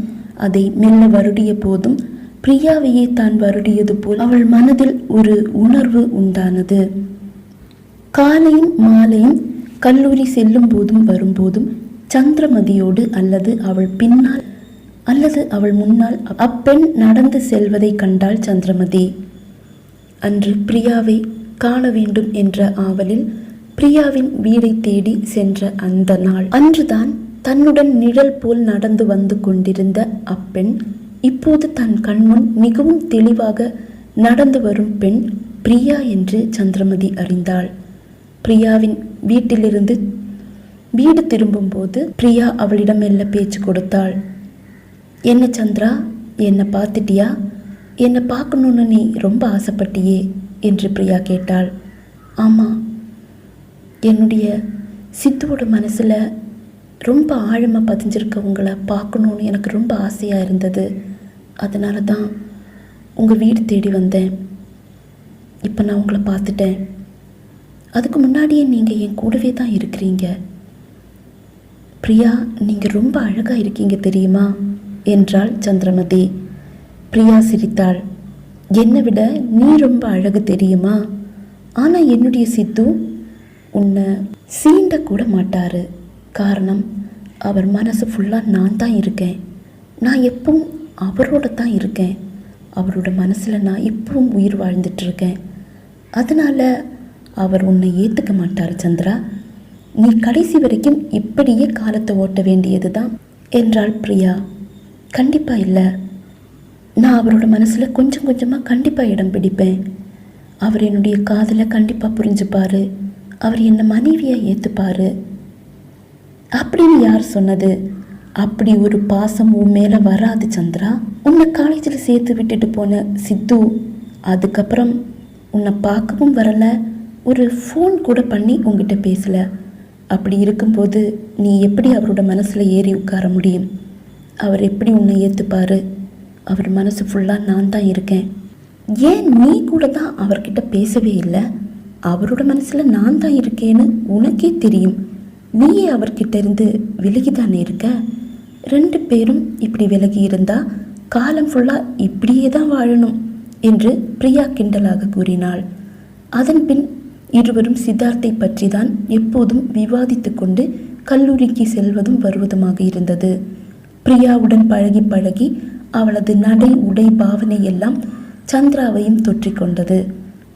அதை மெல்ல வருடிய போதும் பிரியாவையே தான் வருடியது போல் அவள் மனதில் ஒரு உணர்வு உண்டானது. காலையும் மாலையும் கல்லூரி செல்லும் போதும் வரும்போதும் சந்திரமதியோடு அல்லது அவள் பின்னால் அல்லது அவள் முன்னால் அப்பெண் நடந்து செல்வதை கண்டாள் சந்திரமதி. அன்று பிரியாவை காண வேண்டும் என்ற ஆவலில் பிரியாவின் வீடை தேடி சென்ற அந்த நாள் அன்றுதான் தன்னுடன் நிழல் போல் நடந்து வந்து கொண்டிருந்த அப்பெண் இப்போது தன் கண்முன் மிகவும் தெளிவாக நடந்து வரும் பெண் பிரியா என்று சந்திரமதி அறிந்தாள். பிரியாவின் வீட்டிலிருந்து வீடு திரும்பும்போது பிரியா அவளிடம் மெல்ல பேச்சு கொடுத்தாள். என்ன சந்திரா, என்னை பார்த்துட்டியா? என்னை பார்க்கணுன்னு நீ ரொம்ப ஆசைப்பட்டியே என்று பிரியா கேட்டாள். ஆமாம், என்னுடைய சித்துவோட மனசில் ரொம்ப ஆழமாக பதிஞ்சிருக்க உங்களை பார்க்கணுன்னு எனக்கு ரொம்ப ஆசையாக இருந்தது. அதனால தான் உங்கள் வீடு தேடி வந்தேன். இப்போ நான் உங்களை பார்த்துட்டேன். அதுக்கு முன்னாடியே நீங்கள் என் கூடவே தான் இருக்கிறீங்க. பிரியா, நீங்கள் ரொம்ப அழகாக இருக்கீங்க தெரியுமா என்றாள் சந்திரமதி. பிரியா சிரித்தாள். என்னை விட நீ ரொம்ப அழகு தெரியுமா? ஆனால் என்னுடைய சித்து உன்னை சீண்ட கூட மாட்டார். காரணம், அவர் மனசு ஃபுல்லாக நான் தான் இருக்கேன். நான் எப்பவும் அவரோட தான் இருக்கேன். அவரோட மனசில் நான் இப்பவும் உயிர் வாழ்ந்துட்டுருக்கேன். அதனால் அவர் உன்னை ஏற்றுக்க மாட்டார் சந்திரா. நீ கடைசி வரைக்கும் இப்படியே காலத்தை ஓட்ட வேண்டியது தான் என்றாள் பிரியா. கண்டிப்பாக இல்லை, நான் அவரோட மனசில் கொஞ்சம் கொஞ்சமாக கண்டிப்பாக இடம் பிடிப்பேன். அவர் என்னுடைய காதலை கண்டிப்பாக புரிஞ்சுப்பார். அவர் என்னை மனைவியாக ஏற்றுப்பார். அப்படின்னு யார் சொன்னது? அப்படி ஒரு பாசம் உன் மேலே வராது சந்திரா. உன்னை காலேஜில் சேர்த்து விட்டுட்டு போன சித்து அதுக்கப்புறம் உன்னை பார்க்கவும் வரலை, ஒரு ஃபோன் கூட பண்ணி உங்ககிட்ட பேசலை. அப்படி இருக்கும்போது நீ எப்படி அவரோட மனசில் ஏறி உட்கார முடியும்? அவர் எப்படி உன்னை ஏற்றுப்பார்? அவர் மனசு ஃபுல்லாக நான் தான் இருக்கேன். ஏன் நீ கூட தான் அவர்கிட்ட பேசவே இல்லை? அவரோட மனசில் நான் தான் இருக்கேன்னு உனக்கே தெரியும். நீயே அவர்கிட்ட இருந்து விலகி தானே இருக்க. 2 பேரும் இப்படி விலகி இருந்தால் காலம் ஃபுல்லாக இப்படியே தான் வாழணும் என்று பிரியா கிண்டலாக கூறினாள். அதன் பின் இருவரும் சித்தார்த்தை பற்றி தான் எப்போதும் விவாதித்து கொண்டு கல்லூரிக்கு செல்வதும் வருவதுமாக இருந்தது. பிரியாவுடன் பழகி பழகி அவளது நடை உடை பாவனை எல்லாம் சந்திராவையும் தொற்றிக்கொண்டது.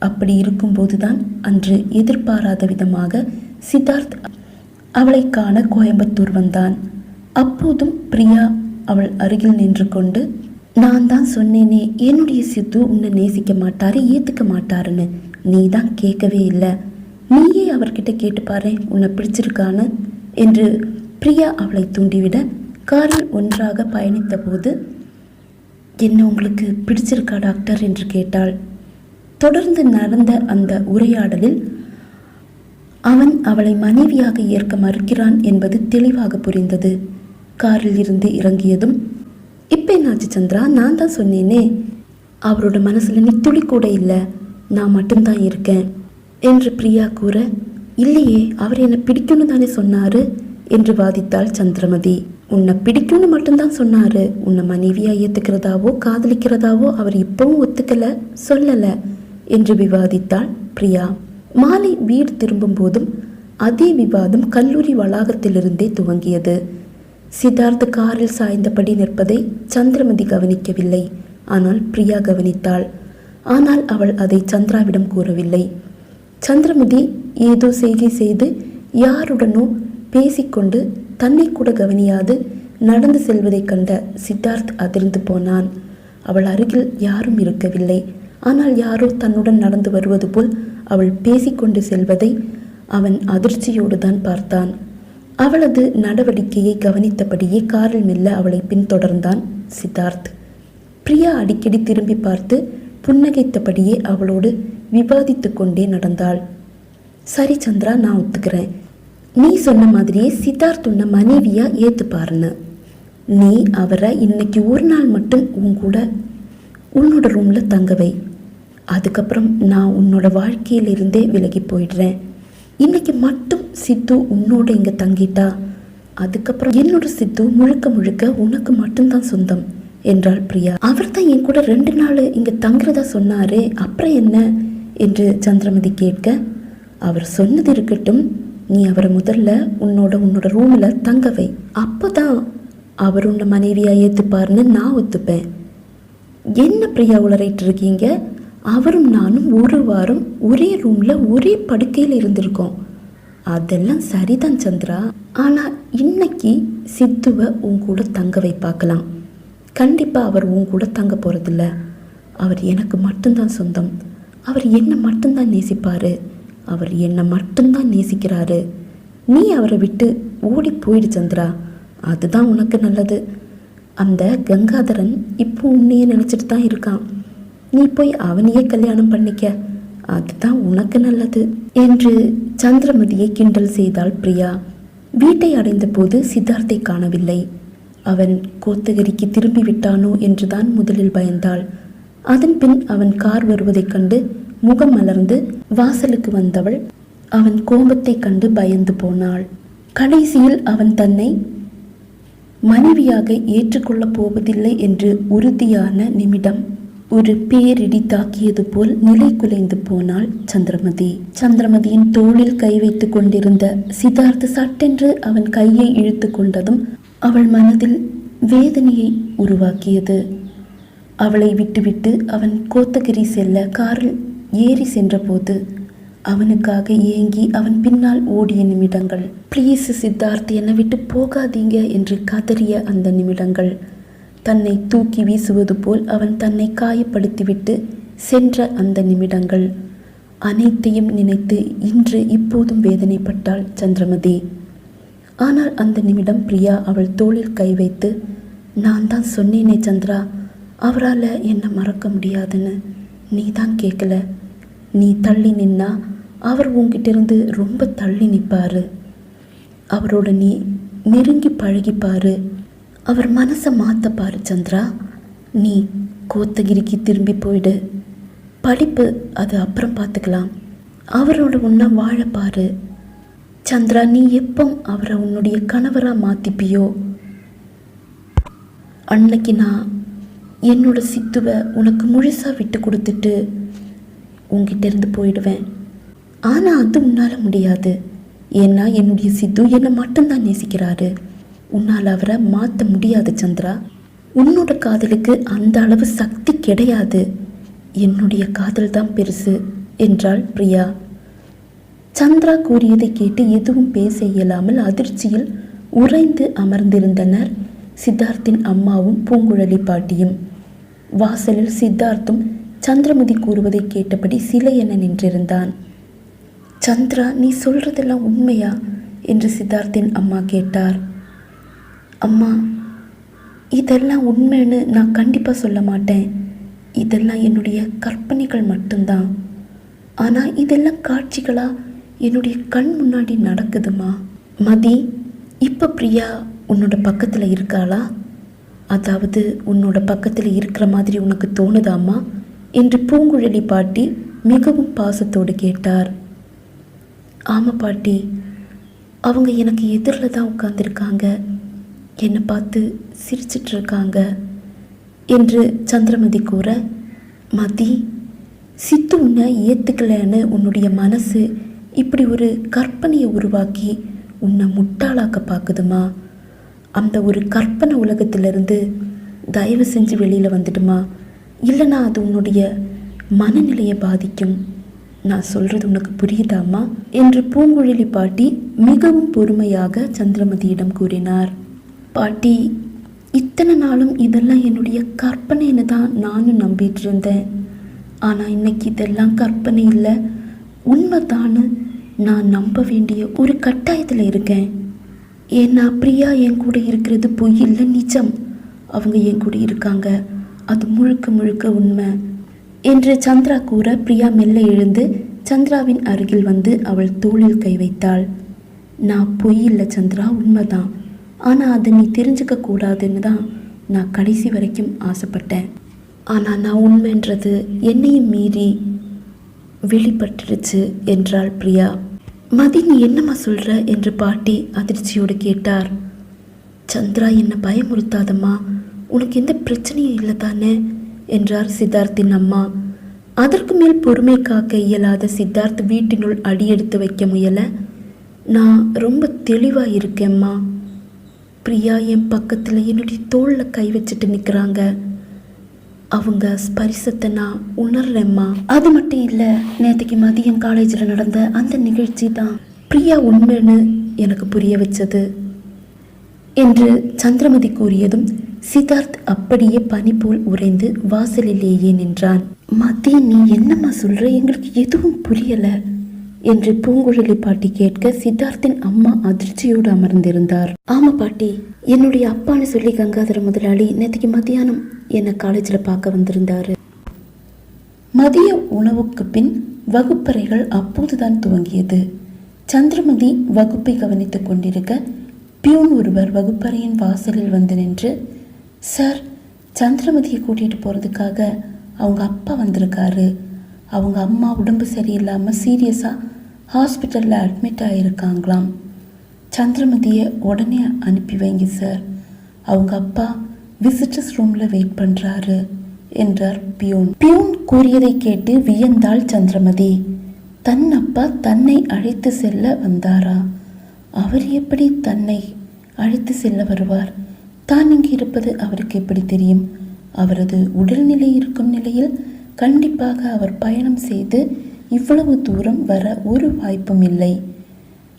அப்படி இருக்கும்போதுதான் அன்று எதிர்பாராத விதமாக சித்தார்த் அவளை காண கோயம்புத்தூர் வந்தான். அப்போதும் பிரியா அவள் அருகில் நின்று கொண்டு, நான் தான் சொன்னேனே என்னுடைய சித்து உன்னை நேசிக்க மாட்டாரு, ஏத்துக்க மாட்டாருன்னு. நீ தான் கேட்கவே இல்லை. நீயே அவர்கிட்ட கேட்டு பாரு உன்னை பிடிச்சிருக்கான்னு என்று பிரியா அவளை தூண்டிவிட, காரில் ஒன்றாக பயணித்த போது, என்ன உங்களுக்கு பிடிச்சிருக்கா டாக்டர் என்று கேட்டாள். தொடர்ந்து நடந்த அந்த உரையாடலில் அவன் அவளை மனைவியாக ஏற்க மறுக்கிறான் என்பது தெளிவாக புரிந்தது. காரில் இருந்து இறங்கியதும், இப்போ என்னாச்சு சந்திரா, நான் தான் சொன்னேனே. அவரோட மனசில் நீ துளி கூட இல்லை, நான் மட்டும்தான் இருக்கேன் என்று பிரியா கூற, இல்லையே அவர் என்னை பிடிக்கும்னு தானே சொன்னாரு என்று வாதித்தாள் சந்திரமதி. உன்னை பிடிக்கும்னு மட்டும்தான் சொன்னாரு, உன்னை மனைவியா ஏத்துக்கிறதாவோ காதலிக்கிறதாவோ அவர் இப்பவும் ஒத்துக்கல, சொல்லல என்று விவாதித்தாள் பிரியா. மாலை வீடு திரும்பும் போதும் அதே விவாதம் கல்லூரி வளாகத்திலிருந்தே துவங்கியது. சித்தார்த் காரில் சாய்ந்தபடி நிற்பதை சந்திரமதி கவனிக்கவில்லை. ஆனால் பிரியா கவனித்தாள். ஆனால் அவள் அதை சந்திராவிடம் கூறவில்லை. சந்திரமதி ஏதோ செய்கை செய்து யாருடனோ பேசிக்கொண்டு தன்னை கூட கவனியாது நடந்து செல்வதைக் கண்ட சித்தார்த் அதிர்ந்து போனான். அவள் அருகில் யாரும் இருக்கவில்லை. ஆனால் யாரோ தன்னுடன் நடந்து வருவது போல் அவள் பேசிக்கொண்டு செல்வதை அவன் அதிர்ச்சியோடு தான் பார்த்தான். அவளது நடவடிக்கையை கவனித்தபடியே காரில் மெல்ல அவளை பின்தொடர்ந்தான் சித்தார்த். பிரியா அடிக்கடி திரும்பி பார்த்து புன்னகைத்தபடியே அவளோடு விவாதித்து கொண்டே நடந்தாள். சரி சந்திரா, நான் ஒத்துக்கிறேன். நீ சொன்ன மாதிரியே சித்தார்த் உன்னை மனைவியா ஏத்துப்பாருன்னு. நீ அவரை இன்னைக்கு ஒரு நாள் மட்டும் உன் கூட உன்னோட ரூம்ல தங்கவை. அதுக்கப்புறம் நான் உன்னோட வாழ்க்கையிலிருந்தே விலகி போயிடுறேன். இன்னைக்கு மட்டும் சித்து உன்னோட இங்க தங்கிட்டா அதுக்கப்புறம் என்னோட சித்து முழுக்க முழுக்க உனக்கு மட்டும்தான் சொந்தம் என்றாள் பிரியா. அவர் தான் என் கூட 2 நாள் இங்க தங்குறதா சொன்னாரே, அப்புறம் என்ன என்று சந்திரமதி கேட்க, அவர் சொன்னது இருக்கட்டும், நீ அவரை முதல்ல உன்னோட ரூம்ல தங்கவை. அப்பதான் அவர் உன்னை மனைவியா ஏத்துப்பாருன்னு நான் ஒத்துப்பேன். என்ன பிரியா உளறிட்டு இருக்கீங்க? அவரும் நானும் 1 வாரம் ஒரே ரூம்ல ஒரே படுக்கையில் இருந்திருக்கோம். அதெல்லாம் சரிதான் சந்திரா. ஆனா இன்னைக்கு சித்துவை உன் கூட தங்க வைப்பாக்கலாம். கண்டிப்பா அவர் உன் கூட தங்க போறதில்ல. அவர் எனக்கு மட்டும்தான் சொந்தம். அவர் என்னை மட்டும்தான் நேசிப்பாரு. அவர் என்னை மட்டும்தான் நேசிக்கிறாரு. நீ அவரை விட்டு ஓடி போயிடு சந்திரா, அதுதான் உனக்கு நல்லது. அந்த கங்காதரன் இப்போ உன்னையே நினைச்சிட்டு தான் இருக்கான். நீ போய் அவனையே கல்யாணம் பண்ணிக்க, அதுதான் உனக்கு நல்லது என்று சந்திரமதியை கிண்டல் செய்தாள் பிரியா. வீட்டை அடைந்த போது சித்தார்த்தை காணவில்லை. அவன் கோத்தகிரிக்கு திரும்பி விட்டானோ என்றுதான் முதலில் பயந்தாள். அதன் பின் அவன் கார் வருவதைக் கண்டு முகம் மலர்ந்து வாசலுக்கு வந்தவள் அவன் கோபத்தை கண்டு பயந்து போனாள். கடைசியில் அவன் தன்னை மனைவியாக ஏற்றுக்கொள்ளப் போவதில்லை என்று உறுதியான நிமிடம் ஒரு பேரிடி தாக்கியது போல் நிலை குலைந்து போனாள் சந்திரமதி. சந்திரமதியின் தோளில் கை வைத்து கொண்டிருந்த சித்தார்த் சட்டென்று அவன் கையை இழுத்து கொண்டதும் அவள் மனதில் வேதனையை உருவாக்கியது. அவளை விட்டுவிட்டு அவன் கோத்தகிரி செல்ல காரில் ஏறி சென்றபோது அவனுக்காக ஏங்கி அவன் பின்னால் ஓடிய நிமிடங்கள், ப்ளீஸ் சித்தார்த் என்னை விட்டு போகாதீங்க என்று கதறிய அந்த நிமிடங்கள், தன்னை தூக்கி வீசுவது போல் அவன் தன்னை காயப்படுத்திவிட்டு சென்ற அந்த நிமிடங்கள் அனைத்தையும் நினைத்து இன்று இப்போதும் வேதனைப்பட்டாள் சந்திரமதி. ஆனால் அந்த நிமிடம் பிரியா அவள் தோளில் கை வைத்து, நான் தான் சொன்னேனே சந்திரா, அவரால் என்னை மறக்க முடியாதுன்னு. நீ தான் கேட்கல. நீ தள்ளி நின்னா அவர் உன்கிட்டிருந்து ரொம்ப தள்ளி நிற்பாரு. அவரோட நீ நெருங்கி பழகிப்பாரு. அவர் மனசை மாற்றப்பாரு சந்திரா. நீ கோத்தகிரிக்கு திரும்பி போயிடு. படிப்பு அது அப்புறம் பார்த்துக்கலாம். அவரோட ஒன்றா வாழப்பாரு. சந்திரா, நீ எப்போ அவரை உன்னுடைய கணவராக மாற்றிப்பியோ அன்னைக்கு நான் என்னோட சித்துவை உனக்கு முழுசாக விட்டு கொடுத்துட்டு உங்ககிட்ட இருந்து போயிடுவேன். ஆனால் அது உன்னால் முடியாது. ஏன்னா என்னுடைய சித்து என்னை மட்டும்தான் நேசிக்கிறாரு. உன்னால் அவரை மாற்ற முடியாது சந்திரா. உன்னோட காதலுக்கு அந்த அளவு சக்தி கிடையாது. என்னுடைய காதல் தான் பெருசு என்றாள் பிரியா. சந்திரா கூறியதை கேட்டு எதுவும் பேச இயலாமல் அதிர்ச்சியில் உறைந்து அமர்ந்திருந்தனர் சித்தார்த்தின் அம்மாவும் பூங்குழலி பாட்டியும். வாசலில் சித்தார்த்தும் சந்திரமதி கூறுவதை கேட்டபடி சிலை என நின்றிருந்தான். சந்திரா, நீ சொல்றதெல்லாம் உண்மையா என்று சித்தார்த்தின் அம்மா கேட்டார். அம்மா, இதெல்லாம் உண்மைன்னு நான் கண்டிப்பாக சொல்ல மாட்டேன். இதெல்லாம் என்னுடைய கற்பனைகள் மட்டும்தான். ஆனால் இதெல்லாம் காட்சிகளா என்னுடைய கண் முன்னாடி நடக்குதுமா. மதி, இப்போ பிரியா உன்னோட பக்கத்தில் இருக்காளா? அதாவது உன்னோட பக்கத்தில் இருக்கிற மாதிரி உனக்கு தோணுதாம்மா என்று பூங்குழலி பாட்டி மிகவும் பாசத்தோடு கேட்டார். ஆமாம் பாட்டி, அவங்க எனக்கு எதிரில் தான் உட்கார்ந்துருக்காங்க, என்னை பார்த்து சிரிச்சிட்ருக்காங்க என்று சந்திரமதி கூற, மதி, சித்து உன்னை ஏற்றுக்கலைன்னு உன்னுடைய மனசு இப்படி ஒரு கற்பனையை உருவாக்கி உன்னை முட்டாளாக்க பார்க்குதுமா. அந்த ஒரு கற்பனை உலகத்திலிருந்து தயவு செஞ்சு வெளியில் வந்துடுமா, இல்லைனா அது உன்னுடைய மனநிலையை பாதிக்கும். நான் சொல்கிறது உனக்கு புரியுதாம்மா என்று பூங்குழலி பாட்டி மிகவும் பொறுமையாக சந்திரமதியிடம் கூறினார். பாட்டி, இத்தனை நாளும் இதெல்லாம் என்னுடைய கற்பனைன்னு தான் நானும் நம்பிட்டு இருந்தேன். ஆனால் இன்னைக்கு இதெல்லாம் கற்பனை இல்லை, உண்மைதான்னு நான் நம்ப வேண்டிய ஒரு கட்டாயத்தில் இருக்கேன். ஏன்னா பிரியா என் கூட இருக்கிறது பொய் இல்லை, நிஜம். அவங்க என் கூட இருக்காங்க, அது முழுக்க முழுக்க உண்மை என்று சந்திரா கூற, பிரியா மெல்ல எழுந்து சந்திராவின் அருகில் வந்து அவள் தோளில் கை வைத்தாள். நான் பொய் இல்லை சந்திரா, உண்மைதான். ஆனால் அதை நீ தெரிஞ்சுக்க கூடாதுன்னு தான் நான் கடைசி வரைக்கும் ஆசைப்பட்டேன். ஆனால் நான் உண்மைன்றது என்னையும் மீறி வெளிப்பட்டுடுச்சு என்றாள் பிரியா. மதி, நீ என்னம்மா சொல்கிற என்று பாட்டி அதிர்ச்சியோடு கேட்டார். சந்திரா, என்னை பயமுறுத்தாதம்மா, உனக்கு எந்த பிரச்சனையும் இல்லை தானே என்றார் சித்தார்த்தின் அம்மா. அதற்கு மேல் பொறுமை காக்க இயலாத சித்தார்த் வீட்டினுள் அடியெடுத்து வைக்க முயல, நான் ரொம்ப தெளிவாக இருக்கேம்மா. பிரியா என் பக்கத்தில் என்னுடைய தோளில் கை வச்சுட்டு நிற்கிறாங்க. அவங்க ஸ்பரிசத்தை நான் உணர்றேம்மா. அது மட்டும் இல்லை, நேற்றுக்கு மதியம் காலேஜில் நடந்த அந்த நிகழ்ச்சி தான் பிரியா உண்மைன்னு எனக்கு புரிய வச்சது என்று சந்திரமதி கூறியதும் சித்தார்த் அப்படியே பனி போல் உறைந்து வாசலிலேயே நின்றான். மதி, நீ என்னம்மா சொல்ற, எங்களுக்கு எதுவும் புரியல என்று பூங்குழலி பாட்டி கேட்க சித்தார்த்தின் அம்மா அதிர்ச்சியோடு அமர்ந்திருந்தார். ஆமா பாட்டி, என்னுடைய அப்பான்னு சொல்லி கங்காதர முதலாளி நேற்றுக்கு மத்தியானம் என்னை காலேஜில் பார்க்க வந்திருந்தாரு. மதிய உணவுக்கு பின் வகுப்பறைகள் அப்போதுதான் துவங்கியது. சந்திரமதி வகுப்பை கவனித்துக் கொண்டிருக்க பியூன் ஒருவர் வகுப்பறையின் வாசலில் வந்து நின்று, சார், சந்திரமதியை கூட்டிகிட்டு போகிறதுக்காக அவங்க அப்பா வந்திருக்காரு. அவங்க அம்மா உடம்பு சரியில்லாமல் சீரியஸாக ஹாஸ்பிட்டலில் அட்மிட் ஆகியிருக்காங்களாம். சந்திரமதியை உடனே அனுப்பி வைங்க சார். அவங்க அப்பா விசிட்டர்ஸ் ரூமில் வெயிட் பண்ணுறாரு என்றார் பியூன். பியூன் கூறியதை கேட்டு வியந்தாள் சந்திரமதி. தன் அப்பா தன்னை அழைத்து செல்ல வந்தாரா? அவர் எப்படி தன்னை அழைத்து செல்ல வருவார்? தான் இங்கு இருப்பது அவருக்கு எப்படி தெரியும்? அவரது உடல்நிலை இருக்கும் நிலையில் கண்டிப்பாக அவர் பயணம் செய்து இவ்வளவு தூரம் வர ஒரு வாய்ப்பும் இல்லை.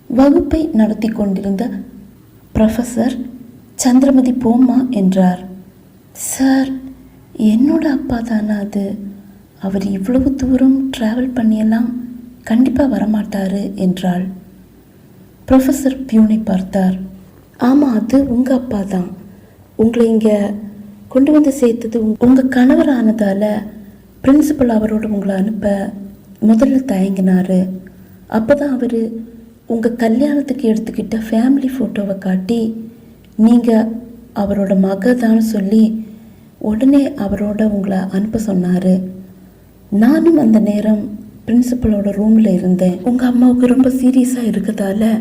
வகுப்பை நடத்தி கொண்டிருந்த ப்ரொஃபஸர், சந்திரமதி போம்மா என்றார். சார், என்னோட அப்பா தானே அது. அவர் இவ்வளவு தூரம் ட்ராவல் பண்ணியெல்லாம் கண்டிப்பாக வரமாட்டாரு என்றாள். ப்ரொஃபஸர் பியூனை பார்த்தார். ஆமாம், அது உங்கள் அப்பா தான். உங்களை இங்கே கொண்டு வந்து சேர்த்தது உங்கள் கணவர் ஆனதால் பிரின்சிபல் அவரோட உங்களை அனுப்ப முதல்ல தயங்கினார். அப்போ தான் அவர் உங்கள் கல்யாணத்துக்கு எடுத்துக்கிட்ட ஃபேமிலி ஃபோட்டோவை காட்டி நீங்கள் அவரோட மகதான்னு சொல்லி உடனே அவரோட உங்களை அனுப்ப சொன்னார். நானும் அந்த நேரம் பிரின்சிபலோட ரூமில் இருந்தேன். உங்கள் அம்மாவுக்கு ரொம்ப சீரியஸாக இருக்கிறதால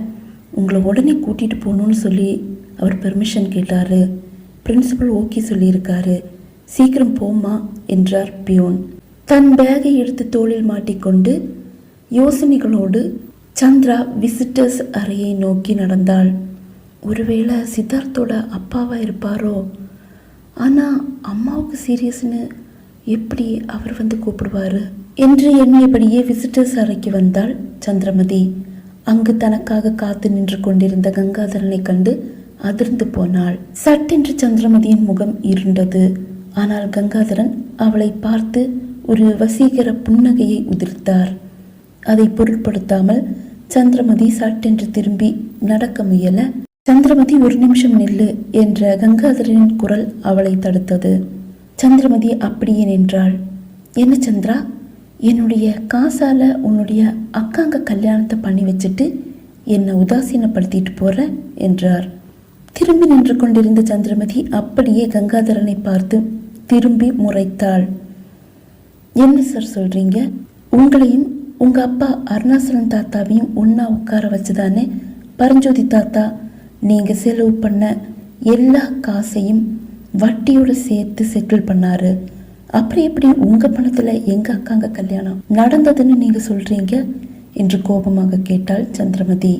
உங்களை உடனே கூட்டிகிட்டு போகணுன்னு சொல்லி அவர் பெர்மிஷன் கேட்டார். பிரின்சிபல் ஓகே சொல்லியிருக்காரு. சீக்கிரம் போமா என்றார் பியூன். தன் பேகை எடுத்து தோளில் மாட்டிக்கொண்டு யோசனைகளோடு சந்திரா விசிட்டர்ஸ் அறையை நோக்கி நடந்தாள். ஒருவேளை சித்தார்த்தோட அப்பாவா இருப்பாரோ? ஆனால் அம்மாவுக்கு சீரியஸ்னு எப்படி அவர் வந்து கூப்பிடுவார் என்று எண்ணியபடியே விசிட்டர்ஸ் அறைக்கு வந்தாள் சந்திரமதி. அங்கு தனக்காக காத்து நின்று கொண்டிருந்த கங்காதரனை கண்டு அதிர்ந்து போனாள். சட்டென்று சந்திரமதியின் முகம் இருண்டது. ஆனால் கங்காதரன் அவளை பார்த்து ஒரு வசீகர புன்னகையை உதிர்த்தார். அதை பொருட்படுத்தாமல் சந்திரமதி சட்டென்று திரும்பி நடக்க முயல, சந்திரமதி ஒரு நிமிஷம் நில்லு என்ற கங்காதரனின் குரல் அவளை தடுத்தது. சந்திரமதி அப்படியே நின்றாள். என்ன சந்திரா, என்னுடைய காசால உன்னுடைய அக்காங்க கல்யாணத்தை பண்ணி வச்சுட்டு என்னை உதாசீனப்படுத்திட்டு போற என்றார். திரும்பி நின்று கொண்டிருந்த சந்திரமதி அப்படியே கங்காதரனை பார்த்து திரும்பி முறைத்தாள். என்ன சார் சொல்றீங்க? உங்களையும் உங்க அப்பா அருணாசலம் தாத்தாவையும் ஒன்னா உட்கார வச்சுதானே பரஞ்சோதி தாத்தா நீங்க செலவு பண்ண எல்லா காசையும் வட்டியோடு சேர்த்து செட்டில் பண்ணாரு. அப்புறம் எப்படி உங்க பணத்துல எங்க அக்காங்க கல்யாணம் நடந்ததுன்னு நீங்க சொல்றீங்க என்று கோபமாக கேட்டாள் சந்திரமதி.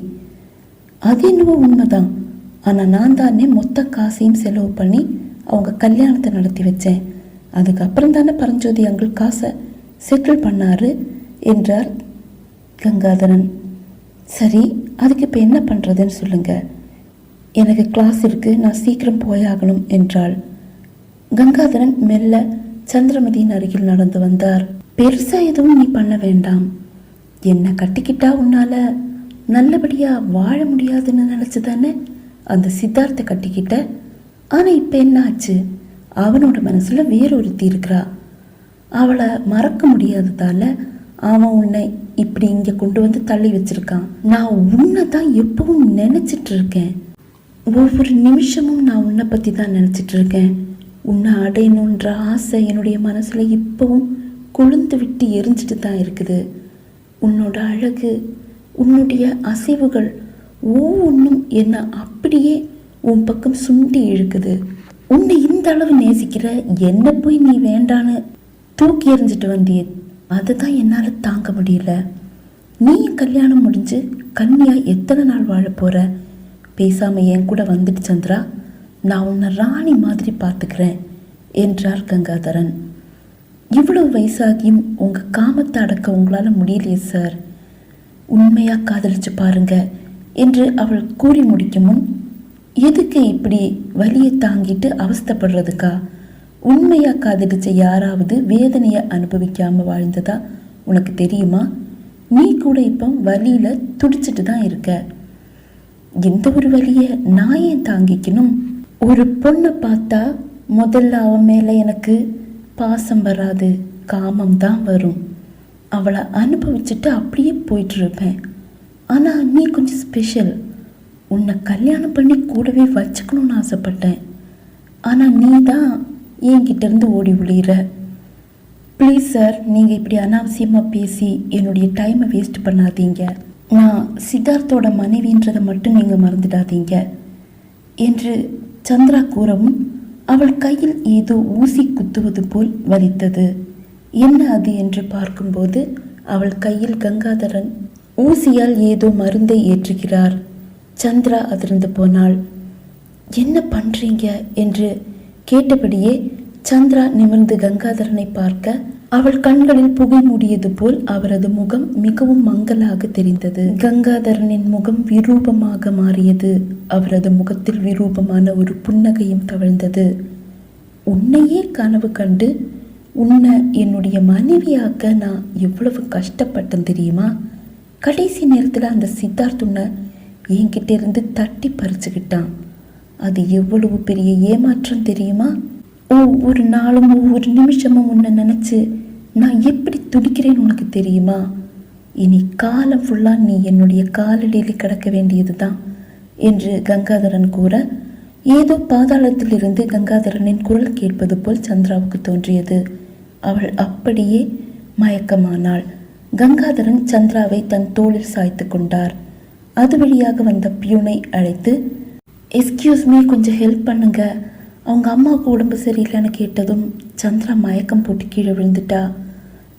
அது என்னவோ உண்மைதான், ஆனா நான் தானே மொத்த காசையும் செலவு பண்ணி அவங்க கல்யாணத்தை நடத்தி வச்சேன். அதுக்கப்புறம் தானே பரஞ்சோதி அங்கிள் காசை செட்டில் பண்ணாரு என்றார் கங்காதரன். சரி, அதுக்கு இப்போ என்ன பண்ணுறதுன்னு சொல்லுங்க. எனக்கு கிளாஸ் இருக்கு, நான் சீக்கிரம் போயாகணும் என்றாள். கங்காதரன் மெல்ல சந்திரமதியின் அருகில் நடந்து வந்தார். பெருசா எதுவும் நீ பண்ண வேண்டாம். என்ன கட்டிக்கிட்டா உன்னால நல்லபடியா வாழ முடியாதுன்னு நினைச்சுதானே அந்த சித்தார்த்தை கட்டிக்கிட்ட. ஆனா இப்ப என்ன ஆச்சு? அவனோட மனசுல வேறொருத்தி இருக்கிறா. அவளை மறக்க முடியாததால அவன் உன்னை இப்படி இங்க கொண்டு வந்து தள்ளி வச்சிருக்கான். நான் உன்னை தான் எப்பவும் நினைச்சிட்டு இருக்கேன். ஒவ்வொரு நிமிஷமும் நான் உன்னை பத்தி தான் நினைச்சிட்டு இருக்கேன். உன்னை அடையணுன்ற ஆசை என்னுடைய மனசுல இப்பவும் கொழுந்து விட்டு எரிஞ்சிட்டு தான் இருக்குது. உன்னோட அழகு, உன்னுடைய அசைவுகள் ஒவ்வொன்றும் என்னை அப்படியே உன் பக்கம் சுண்டி இழுக்குது. உன்னை இந்த அளவு நேசிக்கிற என்ன போய் நீ வேண்டான்னு தூக்கி எறிஞ்சிட்டு வந்தியே, அதை தான் என்னால் தாங்க முடியல. நீ கல்யாணம் முடிஞ்சு கன்னியா எத்தனை நாள் வாழ போற? பேசாம என் கூட வந்துட்டு சந்திரா, நான் உன்னை ராணி மாதிரி பார்த்துக்கிறேன் என்றார் கங்காதரன். இவ்வளவு வயசாகியும் உங்க காமத்தை அடக்க உங்களால முடியலையே சார், உண்மையா காதலிச்சு பாருங்க என்று அவள் கூறி முடிக்கும் முன், எதுக்கு இப்படி வலியை தாங்கிட்டு அவஸ்தப்படுறதுக்கா? உண்மையா காதலிச்ச யாராவது வேதனையை அனுபவிக்காம வாழ்ந்ததா உனக்கு தெரியுமா? நீ கூட இப்போ வலியில துடிச்சிட்டு தான் இருக்க. எந்த ஒரு வலியை நான் ஏன் தாங்கிக்கணும்? ஒரு பொண்ணை பார்த்தா முதல்ல அவன் மேல எனக்கு பாசம் வராது, காமம் தான் வரும். அவளை அனுபவிச்சுட்டு அப்படியே போயிட்டு இருப்பேன். ஆனா நீ கொஞ்சம் ஸ்பெஷல். உன்னை கல்யாணம் பண்ணி கூடவே வச்சுக்கணும்னு ஆசைப்பட்டேன். ஆனா நீ தான் என்கிட்ட இருந்து ஓடி ஒளியிற. ப்ளீஸ் சார், நீங்க இப்படி அனாவசியமா பேசி என்னுடைய டைமை வேஸ்ட் பண்ணாதீங்க. நான் சித்தார்த்தோட மனைவின்றதை மட்டும் நீங்க மறந்துடாதீங்க என்று சந்திரா கூறவும் அவள் கையில் ஏதோ ஊசி குத்துவது போல் வலித்தது. என்ன அது என்று பார்க்கும்போது அவள் கையில் கங்காதரன் ஊசியால் ஏதோ மருந்தை ஏற்றுகிறார். சந்திரா அதிர்ந்து போனாள். என்ன பண்றீங்க என்று கேட்டபடியே சந்திரா நிமிர்ந்து கங்காதரனை பார்க்க அவள் கண்களில் புகை மூடியது போல் அவரது முகம் மிகவும் மங்கலாக தெரிந்தது. கங்காதரனின் முகம் விரூபமாக மாறியது. அவரது முகத்தில் விரூபமான ஒரு புன்னகையும் தவழ்ந்தது. உன்னையே கனவு கண்டு உன்னை என்னுடைய மனைவியாக்க நான் எவ்வளவு கஷ்டப்பட்டேன் தெரியுமா? கடைசி நேரத்தில் அந்த சித்தார்த் உன்னை என்கிட்ட இருந்து தட்டி பறிச்சுக்கிட்டான். அது எவ்வளவு பெரிய ஏமாற்றம் தெரியுமா? ஒவ்வொரு நாளும் ஒவ்வொரு நிமிஷமும் உன்னை நினைச்சு நான் எப்படி துடிக்கிறேன்னு உனக்கு தெரியுமா? இனி காலம் ஃபுல்லா நீ என்னுடைய காலடியில் கிடக்க வேண்டியது தான் என்று கங்காதரன் கூற, ஏதோ பாதாளத்திலிருந்து கங்காதரனின் குரல் கேட்பது போல் சந்திராவுக்கு தோன்றியது. அவள் அப்படியே மயக்கமானாள். கங்காதரன் சந்திராவை தன் தோளில் சாய்த்து கொண்டார். அது வழியாக வந்த பியூனை அழைத்து, எஸ்கியூஸ் மீ, கொஞ்சம் ஹெல்ப் பண்ணுங்க, அவங்க அம்மாவுக்கு உடம்பு சரியில்லைன்னு கேட்டதும் சந்திரா மயக்கம் போட்டு கீழே விழுந்துட்டா.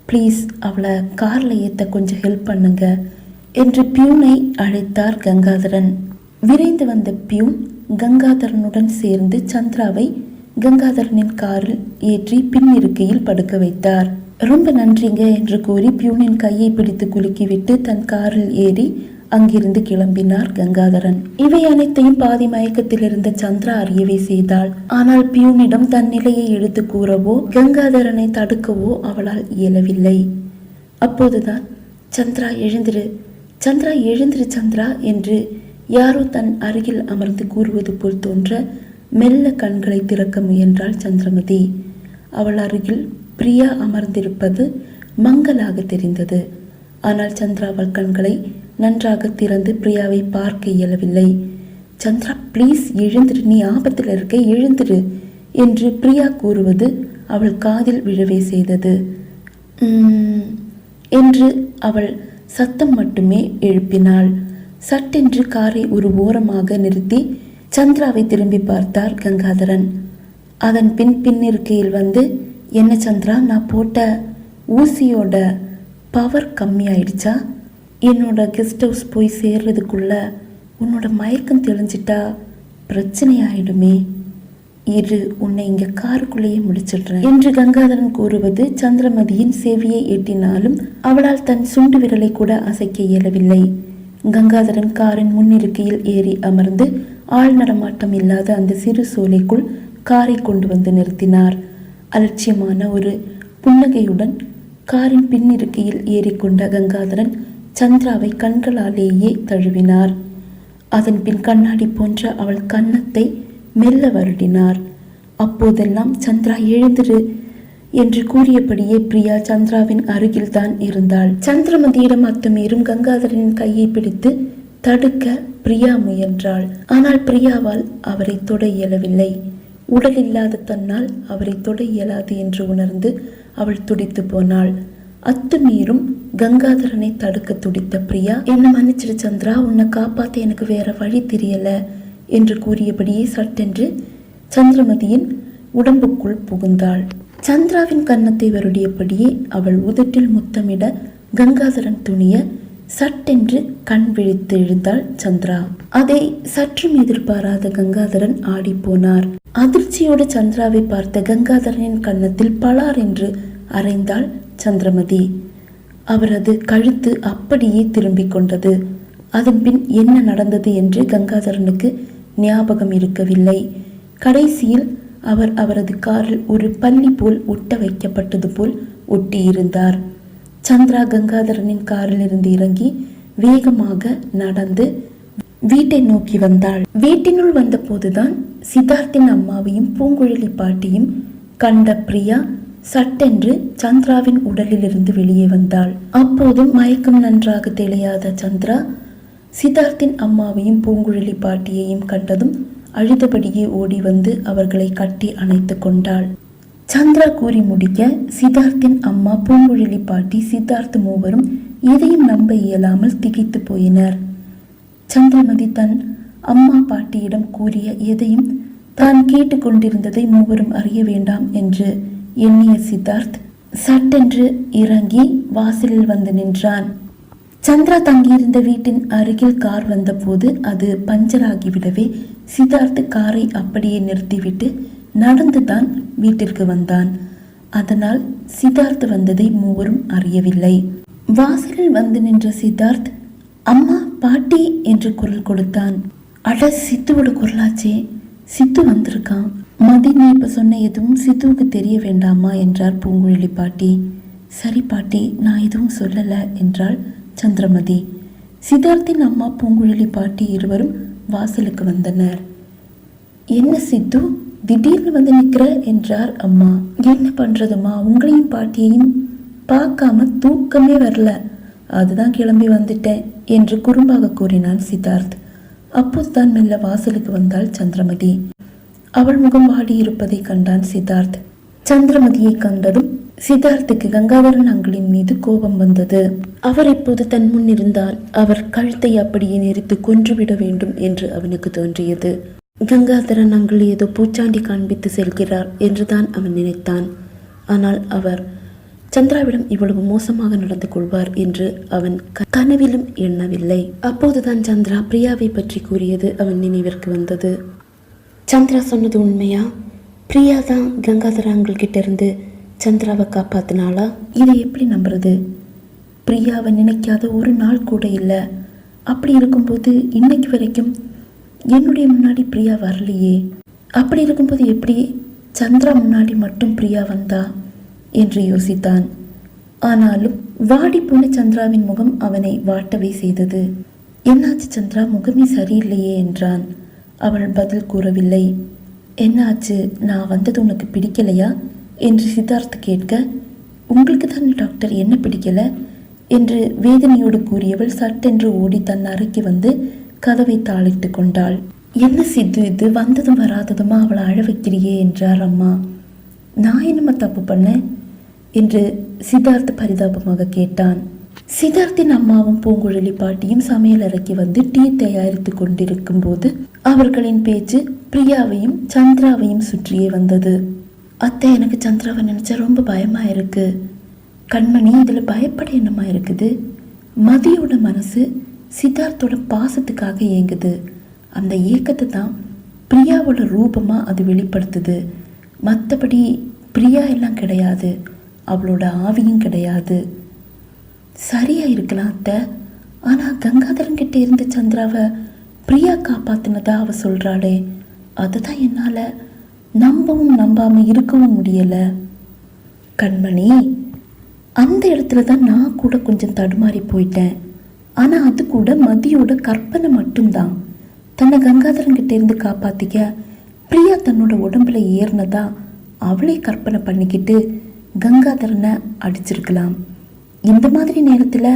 ப்ளீஸ் அவளை காரில் ஏற்ற கொஞ்சம் ஹெல்ப் பண்ணுங்க என்று பியூனை அழைத்தார் கங்காதரன். விரைந்து வந்த பியூன் கங்காதரனுடன் சேர்ந்து சந்திராவை கங்காதரனின் காரில் ஏற்றி பின் இருக்கையில் படுக்க வைத்தார். ரொம்ப நன்றிங்க என்று கூறி பியூனின் கையை பிடித்து குலுக்கிவிட்டு தன் காரில் ஏறி அங்கிருந்து கிளம்பினார் கங்காதரன். இவை அனைத்தையும் பாதி மயக்கத்தில் இருந்த சந்திரா அறியவே செய்தாள். ஆனால் பியூனிடம் தன் நிலையை எடுத்து கூறவோ கங்காதரனை தடுக்கவோ அவளால் இயலவில்லை. அப்போதுதான் சந்திரா எழுந்திரு, சந்திரா எழுந்திரு சந்திரா என்று யாரோ தன் அருகில் அமர்ந்து கூறுவது போல் தோன்ற மெல்ல கண்களை திறக்க முயன்றாள் சந்திரமதி. அவள் அருகில் பிரியா அமர்ந்திருப்பது மங்கலாக தெரிந்தது. ஆனால் சந்திரா அவள் கண்களை நன்றாக திறந்து பிரியாவை பார்க்க இயலவில்லை. சந்திரா ப்ளீஸ் எழுந்திரு, நீ ஆபத்தில் இருக்க, எழுந்திரு என்று பிரியா கூறுவது அவள் காதில் விழவே செய்தது. என்று அவள் சத்தம் மட்டுமே எழுப்பினாள். சட்டென்று காரை ஒரு ஓரமாக நிறுத்தி சந்திராவை திரும்பி பார்த்தார் கங்காதரன். அதன் பின்னிருக்கையில் வந்து, என்ன சந்திரா, நான் போட்ட ஊசியோட பவர் கம்மியாயிடுச்சா? என்னோட கெஸ்ட் ஹவுஸ் போய் சேர்றதுக்குள்ள உன்னோட மயக்கம் தெளிஞ்சிட்டா பிரச்சனை ஆயிடுமே. இரு, உன்னை இங்க காருக்குள்ளேயே முடிச்சிடுறேன் என்று கங்காதரன் கூறுவது சந்திரமதியின் செவியை எட்டினாலும் அவளால் தன் சுண்டு விரலை கூட அசைக்க இயலவில்லை. கங்காதரன் காரின் முன்னிருக்கையில் ஏறி அமர்ந்து ஆள் நடமாட்டம் இல்லாத அந்த சிறு சோலைக்குள் காரை கொண்டு வந்து நிறுத்தினார். அலட்சியமான ஒரு புன்னகையுடன் காரின் பின்னிருக்கையில் ஏறிக்கொண்ட கங்காதரன் சந்திராவை கண்களாலேயே தழுவினார். அதன் பின் கண்ணாடி போன்ற அவள் கன்னத்தை மெல்ல வருடினார். அப்போதெல்லாம் சந்திரா எழுந்திரு என்று கூறியபடியே பிரியா சந்திராவின் அருகில் தான் இருந்தாள். சந்திரமதியிடம் அத்துமீறும் கங்காதரனின் கையை பிடித்து தடுக்க பிரியா முயன்றாள். ஆனால் பிரியாவால் அவரை தொட இயலவில்லை. உடல் இல்லாத தன்னால் அவரை தொட இயலாது என்று உணர்ந்து அவள் துடித்து போனாள். அத்துமீறும் கங்காதரனை தடுக்க துடித்த பிரியா, என்ன மன்னிச்சிரு சந்திரா, உன்னை காப்பாற்ற எனக்கு வேற வழி தெரியல என்று கூறியபடியே சட்டென்று சந்திரமதியின் உடம்புக்குள் புகுந்தாள். சந்திராவின் கன்னத்தை வருடியபடியே அவள் உதட்டில் முத்தமிட கங்காதரன் துணிய சட்டென்று கண் விழித்து எழுந்தாள் சந்திரா. அதை சற்றும் எதிர்பாராத கங்காதரன் ஆடி போனார். அதிர்ச்சியோடு சந்திராவை பார்த்த கங்காதரனின் கன்னத்தில் பலார் என்று அறைந்தாள் சந்திரமதி. அவரது கழுத்து அப்படியே திரும்பிக் கொண்டது. அதன் பின் என்ன நடந்தது என்று கங்காதரனுக்கு ஞாபகம் இருக்கவில்லை. கடைசியில் அவர் அவரது காரில் ஒரு பள்ளி போல் ஒட்ட வைக்கப்பட்டது போல் ஒட்டியிருந்தார். சந்திரா கங்காதரனின் காரில் இருந்து இறங்கி வேகமாக நடந்து வீட்டை நோக்கி வந்தாள். வீட்டினுள் வந்த போதுதான் சித்தார்த்தின் அம்மாவையும் பூங்குழலி பாட்டியும் கண்ட பிரியா சட்டென்று சந்திராவின் உடலிலிருந்து வெளியே வந்தாள். அப்போதும் மயக்கம் நன்றாக தெளியாத சந்திரா சித்தார்த்தின் அம்மாவையும் பூங்குழலி பாட்டியையும் கண்டதும் அழுதபடியே ஓடி வந்து அவர்களை கட்டி அணைத்து கொண்டாள். சந்திரா கூறி முடிக்க சித்தார்த்தின் அம்மா, பூங்குழலி பாட்டி, சித்தார்த் மூவரும் எதையும் நம்ப இயலாமல் திகைத்து போயினர். சந்திரமதி தன் அம்மா பாட்டியிடம் கூறிய எதையும் தான் கேட்டுக்கொண்டிருந்ததை மூவரும் அறிய வேண்டாம் என்று எண்ணிய சித்தார்த் சட்டென்று இறங்கி வாசலில் வந்து நின்றான். சந்திரா தங்கியிருந்த வீட்டின் அருகில் கார் வந்தபோது அது பஞ்சராகிவிடவே சித்தார்த் காரை அப்படியே நிறுத்திவிட்டு நடந்துதான் வீட்டிற்கு வந்தான். அதனால் சித்தார்த் வந்ததை மூவரும் அறியவில்லை. வாசலில் வந்து நின்ற சித்தார்த், அம்மா, பாட்டி என்று குரல் கொடுத்தான். அட, சித்துவோட குரலாச்சே, சித்து வந்திருக்கான். மதி, நீ இப்ப சொன்ன எதுவும் சித்துவுக்கு தெரிய வேண்டாமா என்றார் பூங்குழலி பாட்டி. சரி பாட்டி, நான் எதுவும் சொல்லல என்றாள் சந்திரமதி. சித்தார்த்தின் அம்மா, பூங்குழலி பாட்டி இருவரும் வாசலுக்கு வந்தனர். என்ன சித்து, திடீர்னு வந்து நிக்கிற என்றார் அம்மா. என்ன பண்றதுமா, உங்களையும் பாட்டியையும் பார்க்காம தூக்கமே வரல, அதுதான் கிளம்பி வந்துட்டேன் என்று குறும்பாக கூறினான் சித்தார்த். அப்போதுதான் மெல்ல வாசலுக்கு வந்தாள் சந்திரமதி. அவள் முகம் வாடி இருப்பதை கண்டான் சித்தார்த். சந்திரமதியை கண்டதும் சித்தார்த்துக்கு கங்காதரன் அங்கிளின் மீது கோபம் வந்தது. அவர் இப்போது தன் முன் இருந்தால் அவர் கழுத்தை அப்படியே நெரித்து கொன்றுவிட வேண்டும் என்று அவனுக்கு தோன்றியது. கங்காதரன் அங்கிள் ஏதோ பூச்சாண்டி காண்பித்து செல்கிறார் என்றுதான் அவன் நினைத்தான். ஆனால் அவர் சந்திராவிடம் இவ்வளவு மோசமாக நடந்து கொள்வார் என்று அவன் கனவிலும் எண்ணவில்லை. அப்போதுதான் சந்திரா பிரியாவை பற்றி கூறியது அவன் நினைவிற்கு வந்தது. சந்திரா சொன்னது உண்மையா? பிரியா தான் கங்காதர அங்கிள் கிட்ட இருந்து சந்திராவை காப்பாத்தினாளா? இதை எப்படி நம்புறது? பிரியாவை நினைக்காத ஒரு நாள் கூட இல்லை. அப்படி இருக்கும்போது இன்னைக்கு வரைக்கும் என்னுடைய முன்னாடி பிரியா வரலையே. அப்படி இருக்கும்போது எப்படி சந்திரா முன்னாடி மட்டும் பிரியா வந்தா என்று யோசித்தான். ஆனாலும் வாடி போன சந்திராவின் முகம் அவனை வாட்டவே செய்தது. என்னாச்சு சந்திரா, முகமே சரியில்லையே என்றான். அவள் பதில் கூறவில்லை. என்னாச்சு, நான் வந்தது உனக்கு பிடிக்கலையா என்று சித்தார்த் கேட்க, உங்களுக்கு தானே டாக்டர் என்ன பிடிக்கல என்று வேதனையோடு கூறியவள் சட்டென்று ஓடி தன் அறைக்கு வந்து கதவை தாளிட்டு கொண்டாள். என்ன சித்து இது, வந்ததும் வராததுமா அவளை அழ வைக்கிறியே என்றார் அம்மா. நான் என்னம்மா தப்பு பண்ணேன் என்று சித்தார்த் பரிதாபமாக கேட்டான். சித்தார்த்தின் அம்மாவும் பூங்குழலி பாட்டியும் சமையல் அறைக்கு வந்து டீ தயாரித்து கொண்டிருக்கும் போது அவர்களின் பேச்சு பிரியாவையும் சந்திராவையும் சுற்றியே வந்தது. அத்தை, எனக்கு சந்திராவை நினைச்சா ரொம்ப பயமா இருக்கு. கண்மணி, இதுல பயப்பட என்னமா இருக்குது? மதியோட மனசு சித்தார்த்தோட பாசத்துக்காக ஏங்குது. அந்த ஏக்கத்தை தான் பிரியாவோட ரூபமா அது வெளிப்படுத்துது. மற்றபடி பிரியா எல்லாம் கிடையாது, அவளோட ஆவியும் கிடையாது. சரியா இருக்கலாம் அத்தை, ஆனா கங்காதரன் கிட்ட இருந்து சந்திராவை பிரியா காப்பாத்தினதா அவ சொல்றாளே, அதுதான் என்னால நம்பவும் நம்பாம இருக்கவும் முடியல. கண்மணி, அந்த இடத்துல தான் நான் கூட கொஞ்சம் தடுமாறி போயிட்டேன். ஆனா அது கூட மதியோட கற்பனை மட்டும்தான். தன்னை கங்காதரன் கிட்ட இருந்து காப்பாத்திக்க பிரியா தன்னோட உடம்புல ஏறினதா அவளே கற்பனை பண்ணிக்கிட்டு கங்காதரனை அடிச்சிருக்கலாம். இந்த மாதிரி நேரத்துல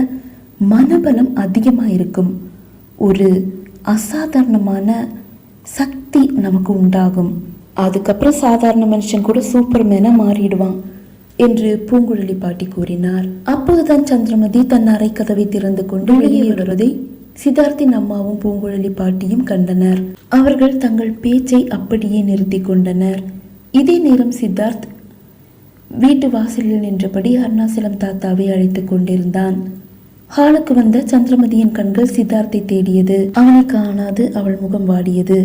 மனபலம் அதிகமா இருக்கும். ஒரு அசாதாரணமான சக்தி நமக்கு உண்டாகும். அதுக்கப்புறம் சாதாரண மனுஷன் கூட சூப்பர்மேனா மாறிடுவான் என்று பூங்குழலி பாட்டி கூறினார். அப்போதுதான் சந்திரமதி தன் அறை கதவை திறந்து கொண்டு வெளியே வருவதை சித்தார்த்தின் அம்மாவும் பூங்குழலி பாட்டியும் கண்டனர். அவர்கள் தங்கள் பேச்சை அப்படியே நிறுத்தி கொண்டனர். இதே நேரம் சித்தார்த் வீட்டு வாசலில் நின்றபடி அருணாசலம் தாத்தாவை அழைத்து கொண்டிருந்தான். ஹாலுக்கு வந்த சந்திரமதியின் கண்கள் சித்தார்த்தை தேடியது. அவனை காணாது அவள் முகம் வாடியது.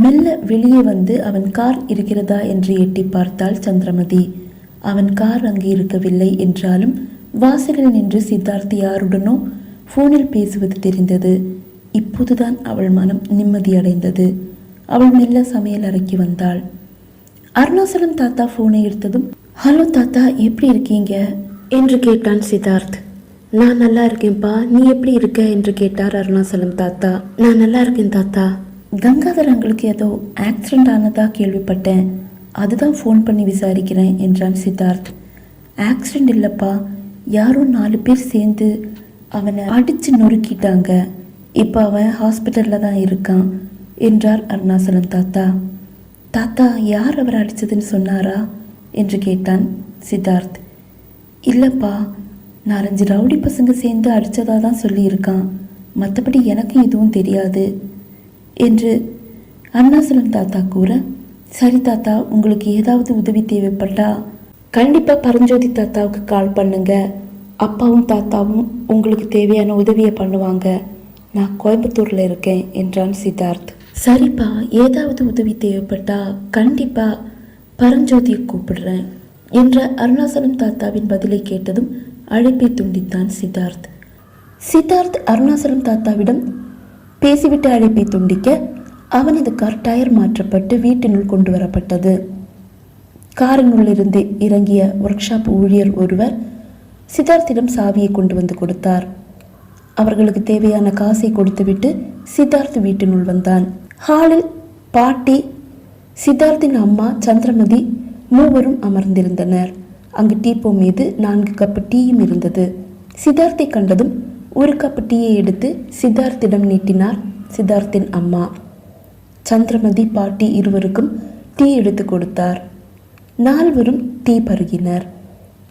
மெல்ல வெளியே வந்து அவன் கார் இருக்கிறதா என்று எட்டி பார்த்தாள் சந்திரமதி. அவன் கார் அங்கு இருக்கவில்லை என்றாலும் வாசலில் நின்று சித்தார்த் யாருடனோ போனில் பேசுவது தெரிந்தது. இப்போதுதான் அவள் மனம் நிம்மதியடைந்தது. அவள் மெல்ல சமையல் அறைக்கு வந்தாள். அருணாசலம் தாத்தா போனை எடுத்ததும், ஹலோ தாத்தா, எப்படி இருக்கீங்க என்று கேட்டான் சித்தார்த். நான் நல்லா இருக்கேன்ப்பா, நீ எப்படி இருக்க என்று கேட்டார் அருணாசலம் தாத்தா. நான் நல்லா இருக்கேன் தாத்தா. கங்காதர் அங்களுக்கு ஏதோ ஆக்சிடென்ட் ஆனதா கேள்விப்பட்டேன், அதுதான் ஃபோன் பண்ணி விசாரிக்கிறேன் என்றான் சித்தார்த். ஆக்சிடென்ட் இல்லைப்பா, யாரோ 4 பேர் சேர்ந்து அவனை அடித்து நொறுக்கிட்டாங்க. இப்போ அவன் ஹாஸ்பிட்டலில் தான் இருக்கான் என்றார் அருணாசலம் தாத்தா. தாத்தா, யார் அவரை அடித்ததுன்னு சொன்னாரா என்று கேட்டான் சித்தார்த். இல்லைப்பா, 4-5 ரவுடி பசங்க சேர்ந்து அடித்ததாக தான் சொல்லியிருக்கான், மற்றபடி எனக்கு எதுவும் தெரியாது என்று அருணாசலம் தாத்தா கூற, சரி தாத்தா, உங்களுக்கு ஏதாவது உதவி தேவைப்பட்டா கண்டிப்பாக பரஞ்சோதி தாத்தாவுக்கு கால் பண்ணுங்க, அப்பாவும் தாத்தாவும் உங்களுக்கு தேவையான உதவியை பண்ணுவாங்க, நான் கோயம்புத்தூரில் இருக்கேன் என்றான் சித்தார்த். சரிப்பா, ஏதாவது உதவி தேவைப்பட்டா கண்டிப்பா பரஞ்சோதியை கூப்பிடுறேன் என்ற அருணாசலம் தாத்தாவின் பதிலை கேட்டதும் அழைப்பை துண்டித்தான் சித்தார்த். சித்தார்த் அருணாசலம் தாத்தாவிடம் பேசிவிட்டு அழைப்பை துண்டிக்க அவனது கார் டயர் மாற்றப்பட்டு வீட்டினுள் கொண்டு வரப்பட்டது. காரினுள்ளிருந்து இறங்கிய ஒர்க் ஷாப் ஊழியர் ஒருவர் சித்தார்த்திடம் சாவியை கொண்டு வந்து கொடுத்தார். அவர்களுக்கு தேவையான காசை கொடுத்துவிட்டு சித்தார்த் வீட்டினுள் வந்தான். ஹாலில் பாட்டி, சித்தார்த்தின் அம்மா, சந்திரமதி மூவரும் அமர்ந்திருந்தனர். அங்கு டீப்போ மீது 4 கப்பு டீயும் இருந்தது. சித்தார்த்தை கண்டதும் 1 கப்பு டீயை எடுத்து சித்தார்த்திடம் நீட்டினார் சித்தார்த்தின் அம்மா. சந்திரமதி, பாட்டி இருவருக்கும் டீ எடுத்து கொடுத்தார். 4வரும் டீ பருகினர்.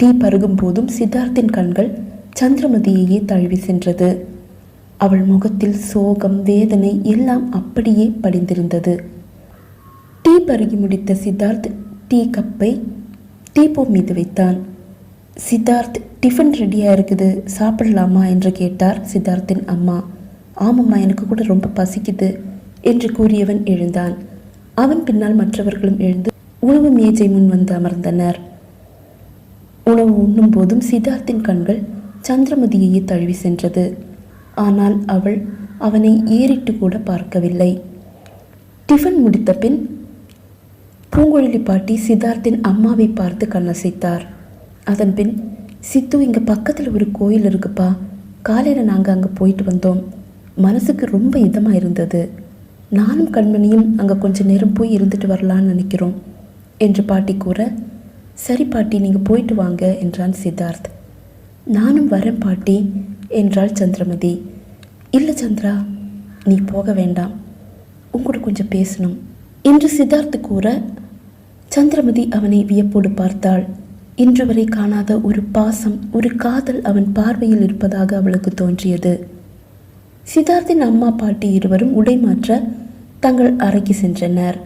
டீ பருகும் போதும் சித்தார்த்தின் கண்கள் சந்திரமதியையே தழுவி சென்றது. அவள் முகத்தில் சோகம், வேதனை எல்லாம் அப்படியே படிந்திருந்தது. டீ பருகி முடித்த சித்தார்த் டீ கப்பை டீப்போ மீது வைத்தான். சித்தார்த், டிஃபன் ரெடியாக இருக்குது, சாப்பிடலாமா என்று கேட்டார் சித்தார்த்தின் அம்மா. ஆமாம்மா, எனக்கு கூட ரொம்ப பசிக்குது என்று கூறியவன் எழுந்தான். அவன் பின்னால் மற்றவர்களும் எழுந்து உணவு மேஜை முன் வந்து அமர்ந்தனர். உணவு உண்ணும் போதும் சித்தார்த்தின் கண்கள் சந்திரமதியையே தழுவி சென்றது. ஆனால் அவள் அவனை ஏறிட்டு கூட பார்க்கவில்லை. டிஃபன் முடித்த பின் பூங்குழலி பாட்டி சித்தார்த்தின் அம்மாவை பார்த்து கண்ணசைத்தார். அதன் பின், சித்து, இங்கே பக்கத்தில் ஒரு கோயில் இருக்குப்பா, காலையில் நாங்கள் அங்கே போயிட்டு வந்தோம், மனசுக்கு ரொம்ப இதமாக இருந்தது, நானும் கண்மணியும் அங்கே கொஞ்சம் நேரம் போய் இருந்துட்டு வரலான்னு நினைக்கிறோம் என்று பாட்டி கூற, சரி பாட்டி, நீங்கள் போயிட்டு வாங்க என்றான் சித்தார்த். நானும் வரேன் பாட்டி என்றாள் சந்திரமதி. இல்லை சந்திரா, நீ போக வேண்டாம், உங்களோட கொஞ்சம் பேசணும் என்று சித்தார்த் கூற, சந்திரமதி அவனை வியப்போடு பார்த்தாள். இன்று வரை காணாத ஒரு பாசம், ஒரு காதல் அவன் பார்வையில் இருப்பதாக அவளுக்கு தோன்றியது. சித்தார்த்தின் அம்மா பாட்டி இருவரும் உடை மாற்ற தங்கள் அறைக்கு சென்றனர்.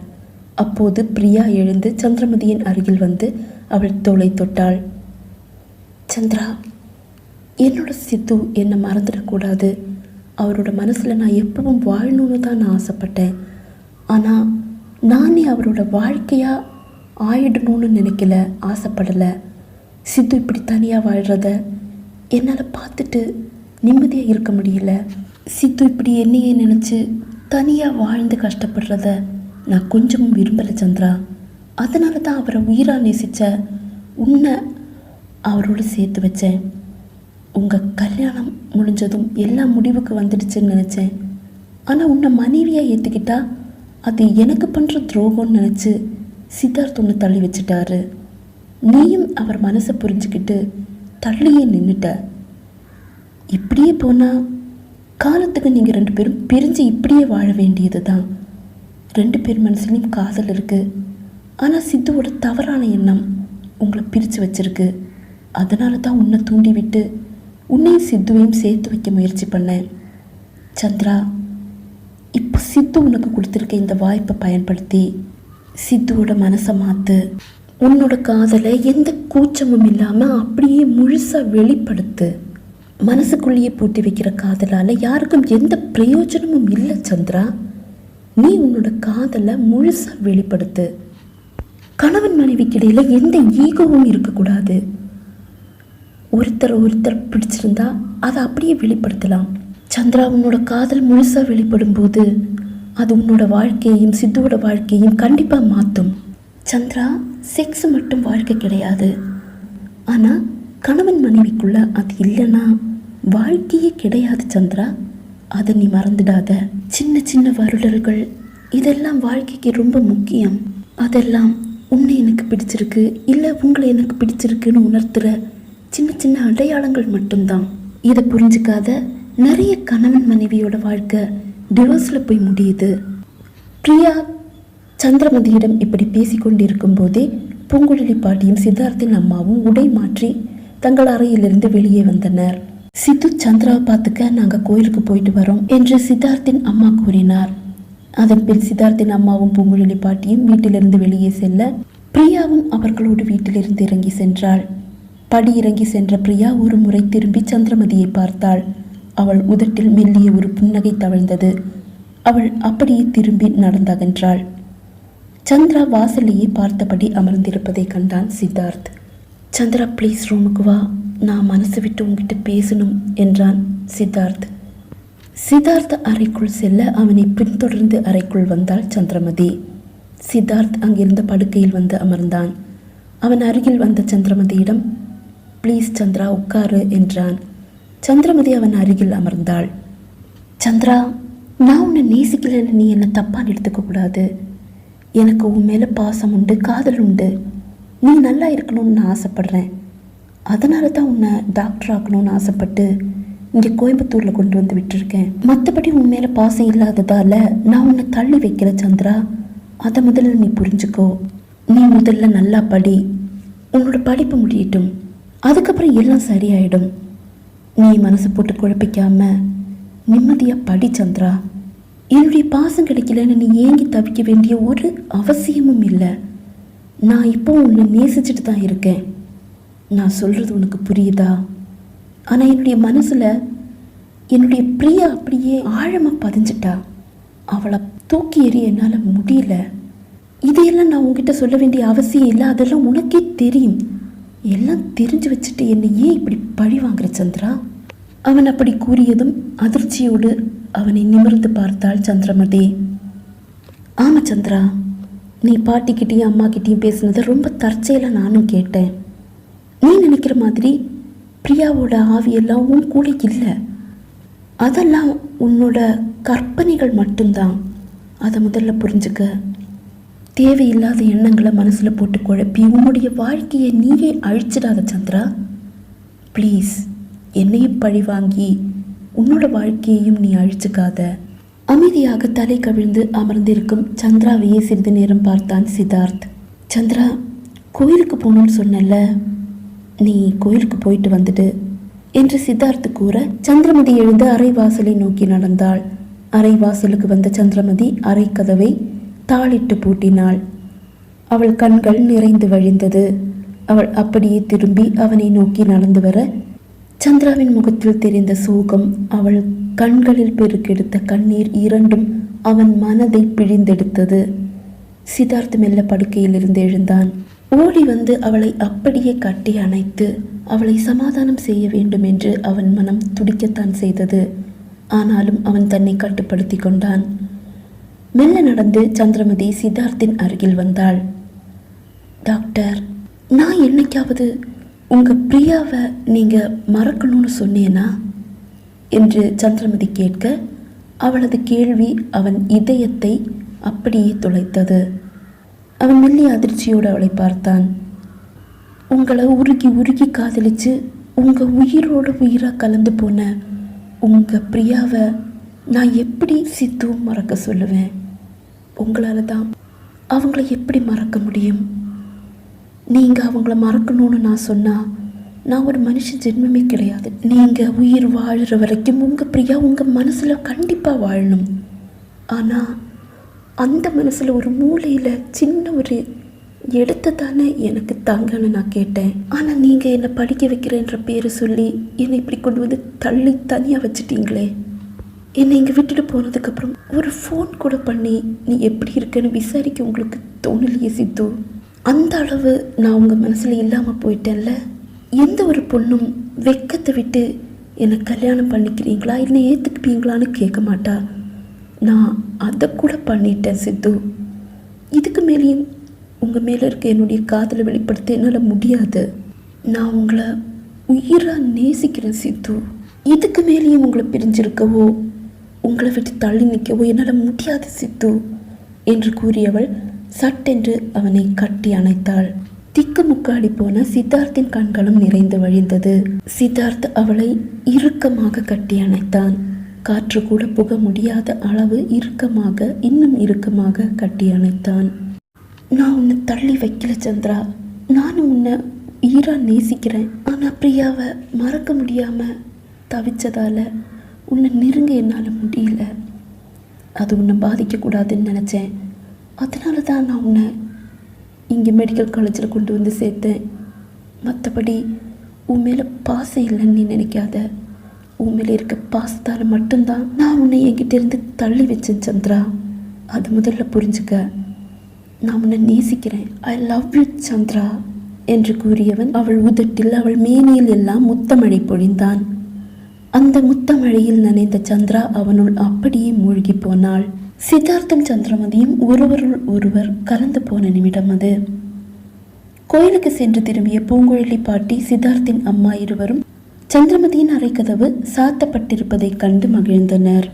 அப்போது பிரியா எழுந்து சந்திரமதியின் அருகில் வந்து அவள் தோளை தொட்டாள். சந்திரா, என்னோட சித்து என்னை மறந்துடக்கூடாது, அவரோட மனசில் நான் எப்பவும் வாழணும்னு தான் நான் ஆசைப்பட்டேன். ஆனால் நானே அவரோட வாழ்க்கையாக ஆயிடணும்னு நினைக்கல, ஆசைப்படலை. சித்து இப்படி தனியாக வாழ்கிறத என்னால் பார்த்துட்டு நிம்மதியாக இருக்க முடியல. சித்து இப்படி என்னையே நினச்சி தனியாக வாழ்ந்து கஷ்டப்படுறத நான் கொஞ்சமும் விரும்பலை சந்திரா. அதனால தான் அவரை உயிராக நேசித்த உன்னை அவரோடு சேர்த்து வச்சேன். உங்கள் கல்யாணம் முடிஞ்சதும் எல்லாம் முடிவுக்கு வந்துடுச்சுன்னு நினச்சேன். ஆனால் உன்னை மனைவியாக ஏற்றுக்கிட்டா அது எனக்கு பண்ணுற துரோகம்னு நினச்சி சித்தார்த் ஒன்று தள்ளி வச்சிட்டாரு. நீயும் அவர் மனசை புரிஞ்சுக்கிட்டு தள்ளியே நின்றுட்ட. இப்படியே போனால் காலத்துக்கு நீங்கள் 2 பேரும் பிரிஞ்சு இப்படியே வாழ வேண்டியது தான். 2 பேர் மனசுலையும் காதல் இருக்குது. ஆனால் சித்துவோட தவறான எண்ணம் உங்களை பிரித்து வச்சிருக்கு. அதனால தான் உன்னை தூண்டி விட்டு உன்னையும் சித்துவையும் சேர்த்து வைக்க முயற்சி பண்ணேன். சந்திரா, இப்போ சித்து உனக்கு கொடுத்துருக்க இந்த வாய்ப்பை பயன்படுத்தி சித்துவோட மனசை மாற்று. உன்னோட காதலை எந்த கூச்சமும் இல்லாமல் அப்படியே முழுசாக வெளிப்படுத்து. மனசுக்குள்ளேயே பூட்டி வைக்கிற காதலால் யாருக்கும் எந்த பிரயோஜனமும் இல்லை சந்திரா. நீ உன்னோட காதலை முழுசாக வெளிப்படுத்து. கணவன் மனைவிக்கு இடையில் எந்த ஈகோவும் இருக்கக்கூடாது. ஒருத்தர் பிடிச்சிருந்தா அதை அப்படியே வெளிப்படுத்தலாம். சந்திரா, உன்னோட காதல் முழுசாக வெளிப்படும் போது அது உன்னோட வாழ்க்கையையும் சித்துவோட வாழ்க்கையையும் கண்டிப்பாக மாற்றும். சந்திரா, செக்ஸ் மட்டும் வாழ்க்கை கிடையாது. ஆனால் கணவன் மனைவிக்குள்ள அது இல்லைன்னா வாழ்க்கையே கிடையாது சந்திரா. அதை நீ மறந்துடாத. சின்ன சின்ன வருடர்கள் இதெல்லாம் வாழ்க்கைக்கு ரொம்ப முக்கியம். அதெல்லாம் உன்னை எனக்கு பிடிச்சிருக்கு இல்லை உங்களை எனக்கு பிடிச்சிருக்குன்னு உணர்த்துற சின்ன சின்ன அடையாளங்கள் மட்டும்தான். இதை புரிஞ்சுக்காத நிறைய கணவன் மனைவியோட வாழ்க்கை டிவோர்ஸில் போய் முடியுது. பிரியா சந்திரமதியிடம் இப்படி பேசிக்கொண்டிருக்கும் போதே பூங்குழலி பாட்டியும் சித்தார்த்தின் அம்மாவும் உடை மாற்றி தங்கள் அறையிலிருந்து வெளியே வந்தனர். சித்து, சந்திராவை பார்த்துக்க நாங்கள் கோயிலுக்கு போயிட்டு வரோம் என்று சித்தார்த்தின் அம்மா கூறினார். அதன் பின் சித்தார்த்தின் அம்மாவும் பூங்குழலி பாட்டியும் வீட்டிலிருந்து வெளியே செல்ல பிரியாவும் அவர்களோடு வீட்டிலிருந்து இறங்கி சென்றாள். படி இறங்கி சென்ற பிரியா ஒரு முறை திரும்பி சந்திரமதியை பார்த்தாள். அவள் உதட்டில் மெல்லிய ஒரு புன்னகை தவழ்ந்தது. அவள் அப்படியே திரும்பி நடந்தகன்றாள். சந்திரா வாசலையே பார்த்தபடி அமர்ந்திருப்பதை கண்டான் சித்தார்த். சந்திரா, ப்ளீஸ் ரூமுக்கு வா, நான் மனசு விட்டு உங்ககிட்ட பேசணும் என்றான் சித்தார்த். சித்தார்த் அறைக்குள் செல்ல அவனை பின்தொடர்ந்து அறைக்குள் வந்தாள் சந்திரமதி. சித்தார்த் அங்கிருந்த படுக்கையில் வந்து அமர்ந்தான். அவன் அருகில் வந்த சந்திரமதியிடம், ப்ளீஸ் சந்திரா உட்காரு என்றான். சந்திரமதி அவன் அருகில் அமர்ந்தாள். சந்திரா, நான் உன்னை நேசிக்கலன்னு நீ என்னை தப்பாக எடுத்துக்கக்கூடாது. எனக்கு உன் மேலே பாசம் உண்டு, காதல் உண்டு. நீ நல்லா இருக்கணும்னு நான் ஆசைப்பட்றேன். அதனால தான் உன்னை டாக்டர் ஆக்கணும்னு ஆசைப்பட்டு இங்கே கோயம்புத்தூரில் கொண்டு வந்து விட்டுருக்கேன். மற்றபடி உன் மேலே பாசம் இல்லாததால் நான் உன்னை தள்ளி வைக்கிற சந்திரா. அதை முதல்ல நீ புரிஞ்சுக்கோ. நீ முதல்ல நல்லா படி, உன்னோட படிப்பு முடியட்டும், அதுக்கப்புறம் எல்லாம் சரியாயிடும். நீ மனசு போட்டு குழப்பிக்காம நிம்மதியாக படி சந்திரா. என்னுடைய பாசம் கிடைக்கலன்னு நீ ஏங்கி தவிக்க வேண்டிய ஒரு அவசியமும் இல்லை. நான் இப்போ உன்னை நேசிச்சுட்டு தான் இருக்கேன். நான் சொல்கிறது உனக்கு புரியுதா? ஆனால் என்னுடைய மனசில் என்னுடைய பிரியா அப்படியே ஆழமாக பதிஞ்சிட்டா. அவளை தூக்கி எறிய என்னால் முடியல. இதையெல்லாம் நான் உங்ககிட்ட சொல்ல வேண்டிய அவசியம் இல்லை. அதெல்லாம் உனக்கே தெரியும். எல்லாம் தெரிஞ்சு வச்சுட்டு என்னை ஏன் இப்படி பழி வாங்குற சந்திரா? அவன் அப்படி கூறியதும் அதிர்ச்சியோடு அவனை நிமிர்ந்து பார்த்தாள் சந்திரமதி. ஆமா சந்திரா, நீ பாட்டிக்கிட்டேயும் அம்மாக்கிட்டேயும் பேசுனதை ரொம்ப தற்செயலாக நானும் கேட்டேன். நீ நினைக்கிற மாதிரி பிரியாவோட ஆவியெல்லாம் உன் கூட இல்லை. அதெல்லாம் உன்னோட கற்பனைகள் மட்டும்தான். அதை முதல்ல புரிஞ்சுக்க. தேவையில்லாத எண்ணங்களை மனசில் போட்டு குழப்பி உன்னுடைய வாழ்க்கையை நீயே அழிச்சிடாத சந்திரா. ப்ளீஸ், என்னையும் பழி வாங்கி உன்னோட வாழ்க்கையையும் நீ அழிச்சுக்காத. அமைதியாக தலை கவிழ்ந்து அமர்ந்திருக்கும் சந்திராவையே சிறிது நேரம் பார்த்தான் சித்தார்த். சந்திரா, கோயிலுக்கு போகணும்னு சொன்னல, நீ கோயிலுக்கு போயிட்டு வந்துடு என்று சித்தார்த் கூற சந்திரமதி எழுந்து அறை வாசலை நோக்கி நடந்தாள். அறை வாசலுக்கு வந்த சந்திரமதி அறை கதவை தாளிட்டு பூட்டினாள். அவள் கண்கள் நிறைந்து வழிந்தது. அவள் அப்படியே திரும்பி அவனை நோக்கி நடந்து வர சந்திராவின் முகத்தில் தெரிந்த சோகம், அவள் கண்களில் பெருக்கெடுத்த கண்ணீர் இரண்டும் அவன் மனதை பிழிந்தெடுத்தது. சித்தார்த் மெல்ல படுக்கையில் இருந்து எழுந்தான். ஓடி வந்து அவளை அப்படியே கட்டி அணைத்து அவளை சமாதானம் செய்ய வேண்டும் என்று அவன் மனம் துடிக்கத்தான் செய்தது. ஆனாலும் அவன் தன்னை கட்டுப்படுத்தி கொண்டான். மெல்ல நடந்து சந்திரமதி சித்தார்த்தின் அருகில் வந்தாள். டாக்டர், நான் என்னைக்காவது உங்கள் பிரியாவை நீங்கள் மறக்கணும்னு சொன்னேனா என்று சந்திரமதி கேட்க, அவளது கேள்வி அவன் இதயத்தை அப்படியே துளைத்தது. அவன் மெல்லிய அதிர்ச்சியோடு அவளை பார்த்தான். உங்களை உருகி உருகி காதலிச்சு உங்கள் உயிரோட உயிராக கலந்து போன உங்கள் பிரியாவை நான் எப்படி சித்து மறக்க சொல்லுவேன்? உங்களால் தான் அவங்கள எப்படி மறக்க முடியும்? நீங்கள் அவங்கள மறக்கணும்னு நான் சொன்னால் நான் ஒரு மனுஷ ஜென்மமே கிடையாது. நீங்கள் உயிர் வாழுற வரைக்கும் உங்கள் பிரியா உங்கள் மனசில் கண்டிப்பாக வாழணும். ஆனால் அந்த மனசில் ஒரு மூலையில் சின்ன ஒரு இடத்த தானே எனக்கு தாங்கன்னு நான் கேட்டேன். ஆனால் நீங்கள் என்னை படிக்க வைக்கிறேன்ற பேரை சொல்லி என்னை இப்படி கொண்டு வந்து தள்ளி தனியாக வச்சுட்டீங்களே. என்னை இங்கே விட்டுட்டு போனதுக்கப்புறம் ஒரு ஃபோன் கூட பண்ணி நீ எப்படி இருக்கன்னு விசாரிக்க உங்களுக்கு தோணலையே சித்து? அந்த அளவு நான் உங்கள் மனசில் இல்லாமல் போயிட்டேன்ல. எந்த ஒரு பொண்ணும் வெக்கத்தை விட்டு என்னை கல்யாணம் பண்ணிக்கிறீங்களா இல்லை ஏற்றுக்குப்பீங்களான்னு கேட்க மாட்டா. நான் அதை கூட பண்ணிட்டேன் சித்து. இதுக்கு மேலேயும் உங்கள் மேலே இருக்க என்னுடைய காதலை வெளிப்படுத்த என்னால் முடியாது. நான் உங்களை உயிராக நேசிக்கிறேன் சித்து. இதுக்கு மேலேயும் உங்களை பிரிஞ்சிருக்கவோ உங்களை விட்டு தள்ளி நிற்கவோ என்னால் முடியாது சித்து என்று கூறியவள் சட்டென்று அவனை கட்டி அணைத்தாள். திக்கு முக்காடி போன சித்தார்த்தின் கண்களும் நிறைந்து வழிந்தது. சித்தார்த் அவளை இறுக்கமாக கட்டி அணைத்தான். காற்று கூட புக முடியாத அளவு இறுக்கமாக, இன்னும் இறுக்கமாக கட்டி அணைத்தான். நான் உன்னை தள்ளி வைக்கல சந்திரா, நானும் உன்னை ஈரா நேசிக்கிறேன். ஆனால் பிரியாவை மறக்க முடியாமல் தவிச்சதால் உன்னை நெருங்க என்னால் முடியல. அது உன்னை பாதிக்கக்கூடாதுன்னு நினச்சேன். அதனால தான் நான் உன்னை இங்கே மெடிக்கல் காலேஜில் கொண்டு வந்து சேர்த்தேன். மற்றபடி உன் மேலே பாசம் இல்லைன்னு நீ நினைக்காத. உன் மேலே இருக்க பாசத்தால் மட்டும்தான் நான் உன்னை என்கிட்ட இருந்து தள்ளி வச்சேன் சந்திரா. அது முதல்ல புரிஞ்சுக்க. நான் உன்னை நேசிக்கிறேன். ஐ லவ் யூ சந்திரா என்று கூறியவன் அவள் உதட்டில், அவள் மேனியில் எல்லாம் முத்தமழை பொழிந்தான். அந்த முத்தமழையில் நனைந்த சந்திரா அவனுள் அப்படியே மூழ்கி போனாள். சித்தார்த்தும் சந்திரமதியும் ஒருவருள் ஒருவர் கலந்து போன நிமிடம் அது. கோயிலுக்கு சென்று திரும்பிய பூங்குழலி பாட்டி, சித்தார்த்தின் அம்மா இருவரும் சந்திரமதியின் அறைக்கதவு சாத்தப்பட்டிருப்பதை கண்டு மகிழ்ந்தனர்.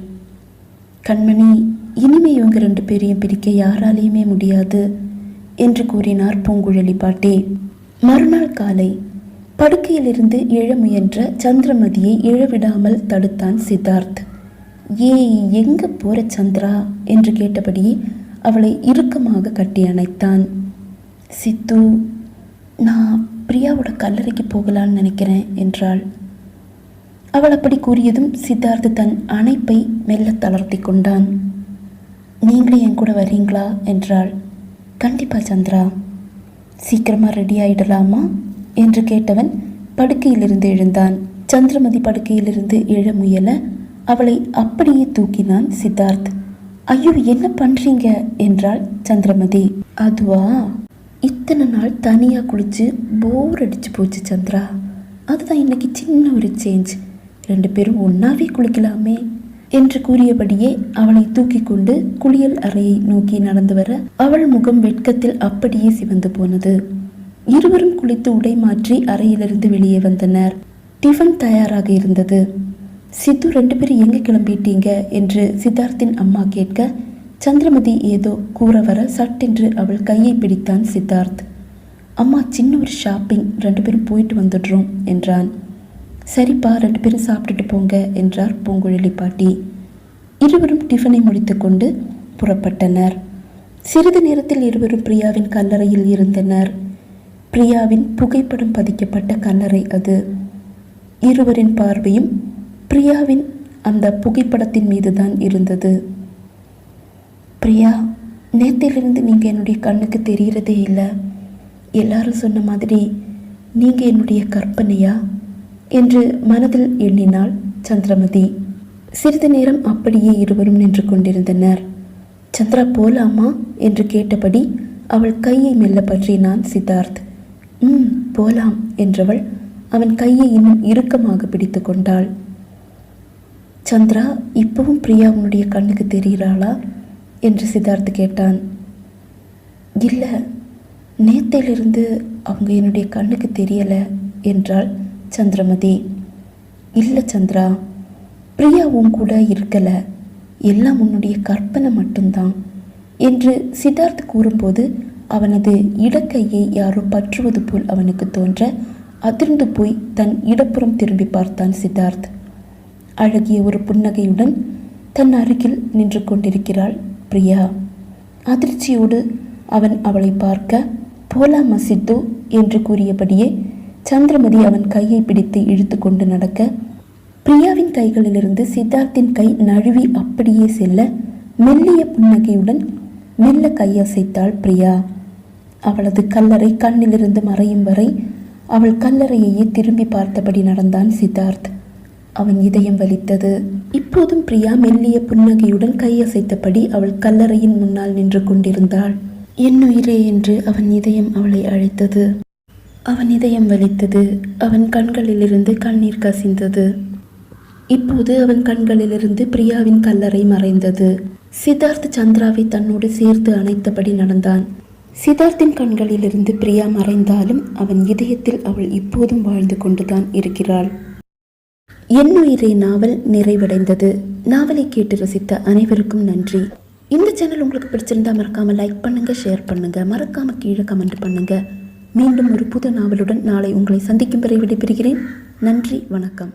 கண்மணி, இனிமே இவங்க 2 பேரையும் பிரிக்க யாராலையுமே முடியாது என்று கூறினார் பூங்குழலி பாட்டி. மறுநாள் காலை படுக்கையிலிருந்து எழ முயன்ற சந்திரமதியை எழவிடாமல் தடுத்தான் சித்தார்த். ஏய், எங்க போற சந்திரா என்று கேட்டபடியே அவளை இறுக்கமாக கட்டி அணைத்தான். சித்து, நான் பிரியாவோட கல்லறைக்கு போகலான்னு நினைக்கிறேன் என்றாள். அவள் அப்படி கூறியதும் சித்தார்த் தன் அணைப்பை மெல்ல தளர்த்தி கொண்டான். நீங்களே என் கூட வரீங்களா என்றாள். கண்டிப்பா சந்திரா. சீக்கிரமா ரெடி ஆயிடலாமா என்று கேட்டவன் படுக்கையிலிருந்து எழுந்தான். சந்திரமதி படுக்கையிலிருந்து எழ முயல அவளை அப்படியே தூக்கினான் சித்தார்த். ஐயோ, என்ன பண்றீங்க என்றாள் சந்திரமதி. அதுவா, இத்தனை நாள் தனியாக குளிச்சு போர் அடிச்சு போச்சு சந்திரா. அதுதான் இன்னைக்கு சின்ன ஒரு சேஞ்ச். 2 பேரும் ஒன்றாவே குளிக்கலாமே. என்று கூறியபடியே அவளை தூக்கி கொண்டு குளியல் அறையை நோக்கி நடந்து வர அவள் முகம் வெட்கத்தில் அப்படியே சிவந்து போனது. இருவரும் குளித்து உடை மாற்றி அறையிலிருந்து வெளியே வந்தனர். டிஃபன் தயாராக இருந்தது. சித்து 2 பேரும் எங்க கிளம்பிட்டீங்க என்று சித்தார்த்தின் அம்மா கேட்க சந்திரமதி ஏதோ கூற வர சட்டென்று அவள் கையை பிடித்தான் சித்தார்த். அம்மா சின்ன ஒரு ஷாப்பிங், 2 பேரும் போயிட்டு வந்துடுறோம் என்றான். சரிப்பா, 2 பேரும் சாப்பிட்டுட்டு போங்க என்றார் பூங்குழலி பாட்டி. இருவரும் டிஃபனை முடித்து கொண்டு புறப்பட்டனர். சிறிது நேரத்தில் இருவரும் பிரியாவின் கல்லறையில் இருந்தனர். பிரியாவின் புகைப்படம் பதிக்கப்பட்ட கல்லறை அது. இருவரின் பார்வையும் பிரியாவின் அந்த புகைப்படத்தின் மீதுதான் இருந்தது. பிரியா, நேத்திலிருந்து நீங்கள் என்னுடைய கண்ணுக்கு தெரிகிறதே இல்லை. எல்லாரும் சொன்ன மாதிரி நீங்கள் என்னுடைய கற்பனையா என்று மனதில் எண்ணினாள் சந்திரமதி. சிறிது நேரம் அப்படியே இருவரும் நின்று கொண்டிருந்தனர். சந்திரா, போலாமா என்று கேட்டபடி அவள் கையை மெல்ல பற்றினான் சித்தார்த். போலாம் என்றவள் அவன் கையை இன்னும் இறுக்கமாக பிடித்து கொண்டாள். சந்திரா, இப்பவும் பிரியா உன்னுடைய கண்ணுக்கு தெரிகிறாளா என்று சித்தார்த் கேட்டான். இல்லை, நேத்திலிருந்து அவங்க என்னுடைய கண்ணுக்கு தெரியலை என்றாள் சந்திரமதி. இல்லை சந்திரா, பிரியா உன் கூட இருக்கலை, எல்லாம் உன்னுடைய கற்பனை மட்டும்தான் என்று சித்தார்த் கூறும்போது அவனது இடக்கையை யாரோ பற்றுவது போல் அவனுக்கு தோன்ற அதிர்ந்து போய் தன் இடப்புறம் திரும்பி பார்த்தான் சித்தார்த். அழகிய ஒரு புன்னகையுடன் தன் அருகில் நின்று கொண்டிருக்கிறாள் பிரியா. அதிர்ச்சியோடு அவன் அவளை பார்க்க போலாமா சித்து என்று கூறியபடியே சந்திரமதி அவன் கையை பிடித்து இழுத்து கொண்டு நடக்க பிரியாவின் கைகளிலிருந்து சித்தார்த்தின் கை நழுவி அப்படியே செல்ல மெல்லிய புன்னகையுடன் மெல்ல கையசைத்தாள் பிரியா. அவளது கல்லறை கண்ணிலிருந்து மறையும் வரை அவள் கல்லறையையே திரும்பி பார்த்தபடி நடந்தான் சித்தார்த். அவன் இதயம் வலித்தது. இப்போதும் பிரியா மெல்லிய புன்னகையுடன் கையசைத்தபடி அவள் கல்லறையின் முன்னால் நின்று கொண்டிருந்தாள். என்னுயிரே என்று அவன் இதயம் அவளை அழைத்தது. அவன் இதயம் வலித்தது. அவன் கண்களிலிருந்து கண்ணீர் கசிந்தது. இப்போது அவன் கண்களிலிருந்து பிரியாவின் கல்லறை மறைந்தது. சித்தார்த் சந்திராவை தன்னோடு சேர்த்து அணைத்தபடி நடந்தான். சித்தார்த்தின் கண்களிலிருந்து பிரியா மறைந்தாலும் அவன் இதயத்தில் அவள் இப்போதும் வாழ்ந்து கொண்டுதான் இருக்கிறாள். என்னுயிரே நாவல் நிறைவடைந்தது. நாவலை கேட்டு ரசித்த அனைவருக்கும் நன்றி. இந்த சேனல் உங்களுக்கு பிடிச்சிருந்தா மறக்காம லைக் பண்ணுங்க, ஷேர் பண்ணுங்க, மறக்காம கீழே கமெண்ட் பண்ணுங்க. மீண்டும் ஒரு புது நாவலுடன் நாளை உங்களை சந்திக்கும் வரை விடைபெறுகிறேன். நன்றி, வணக்கம்.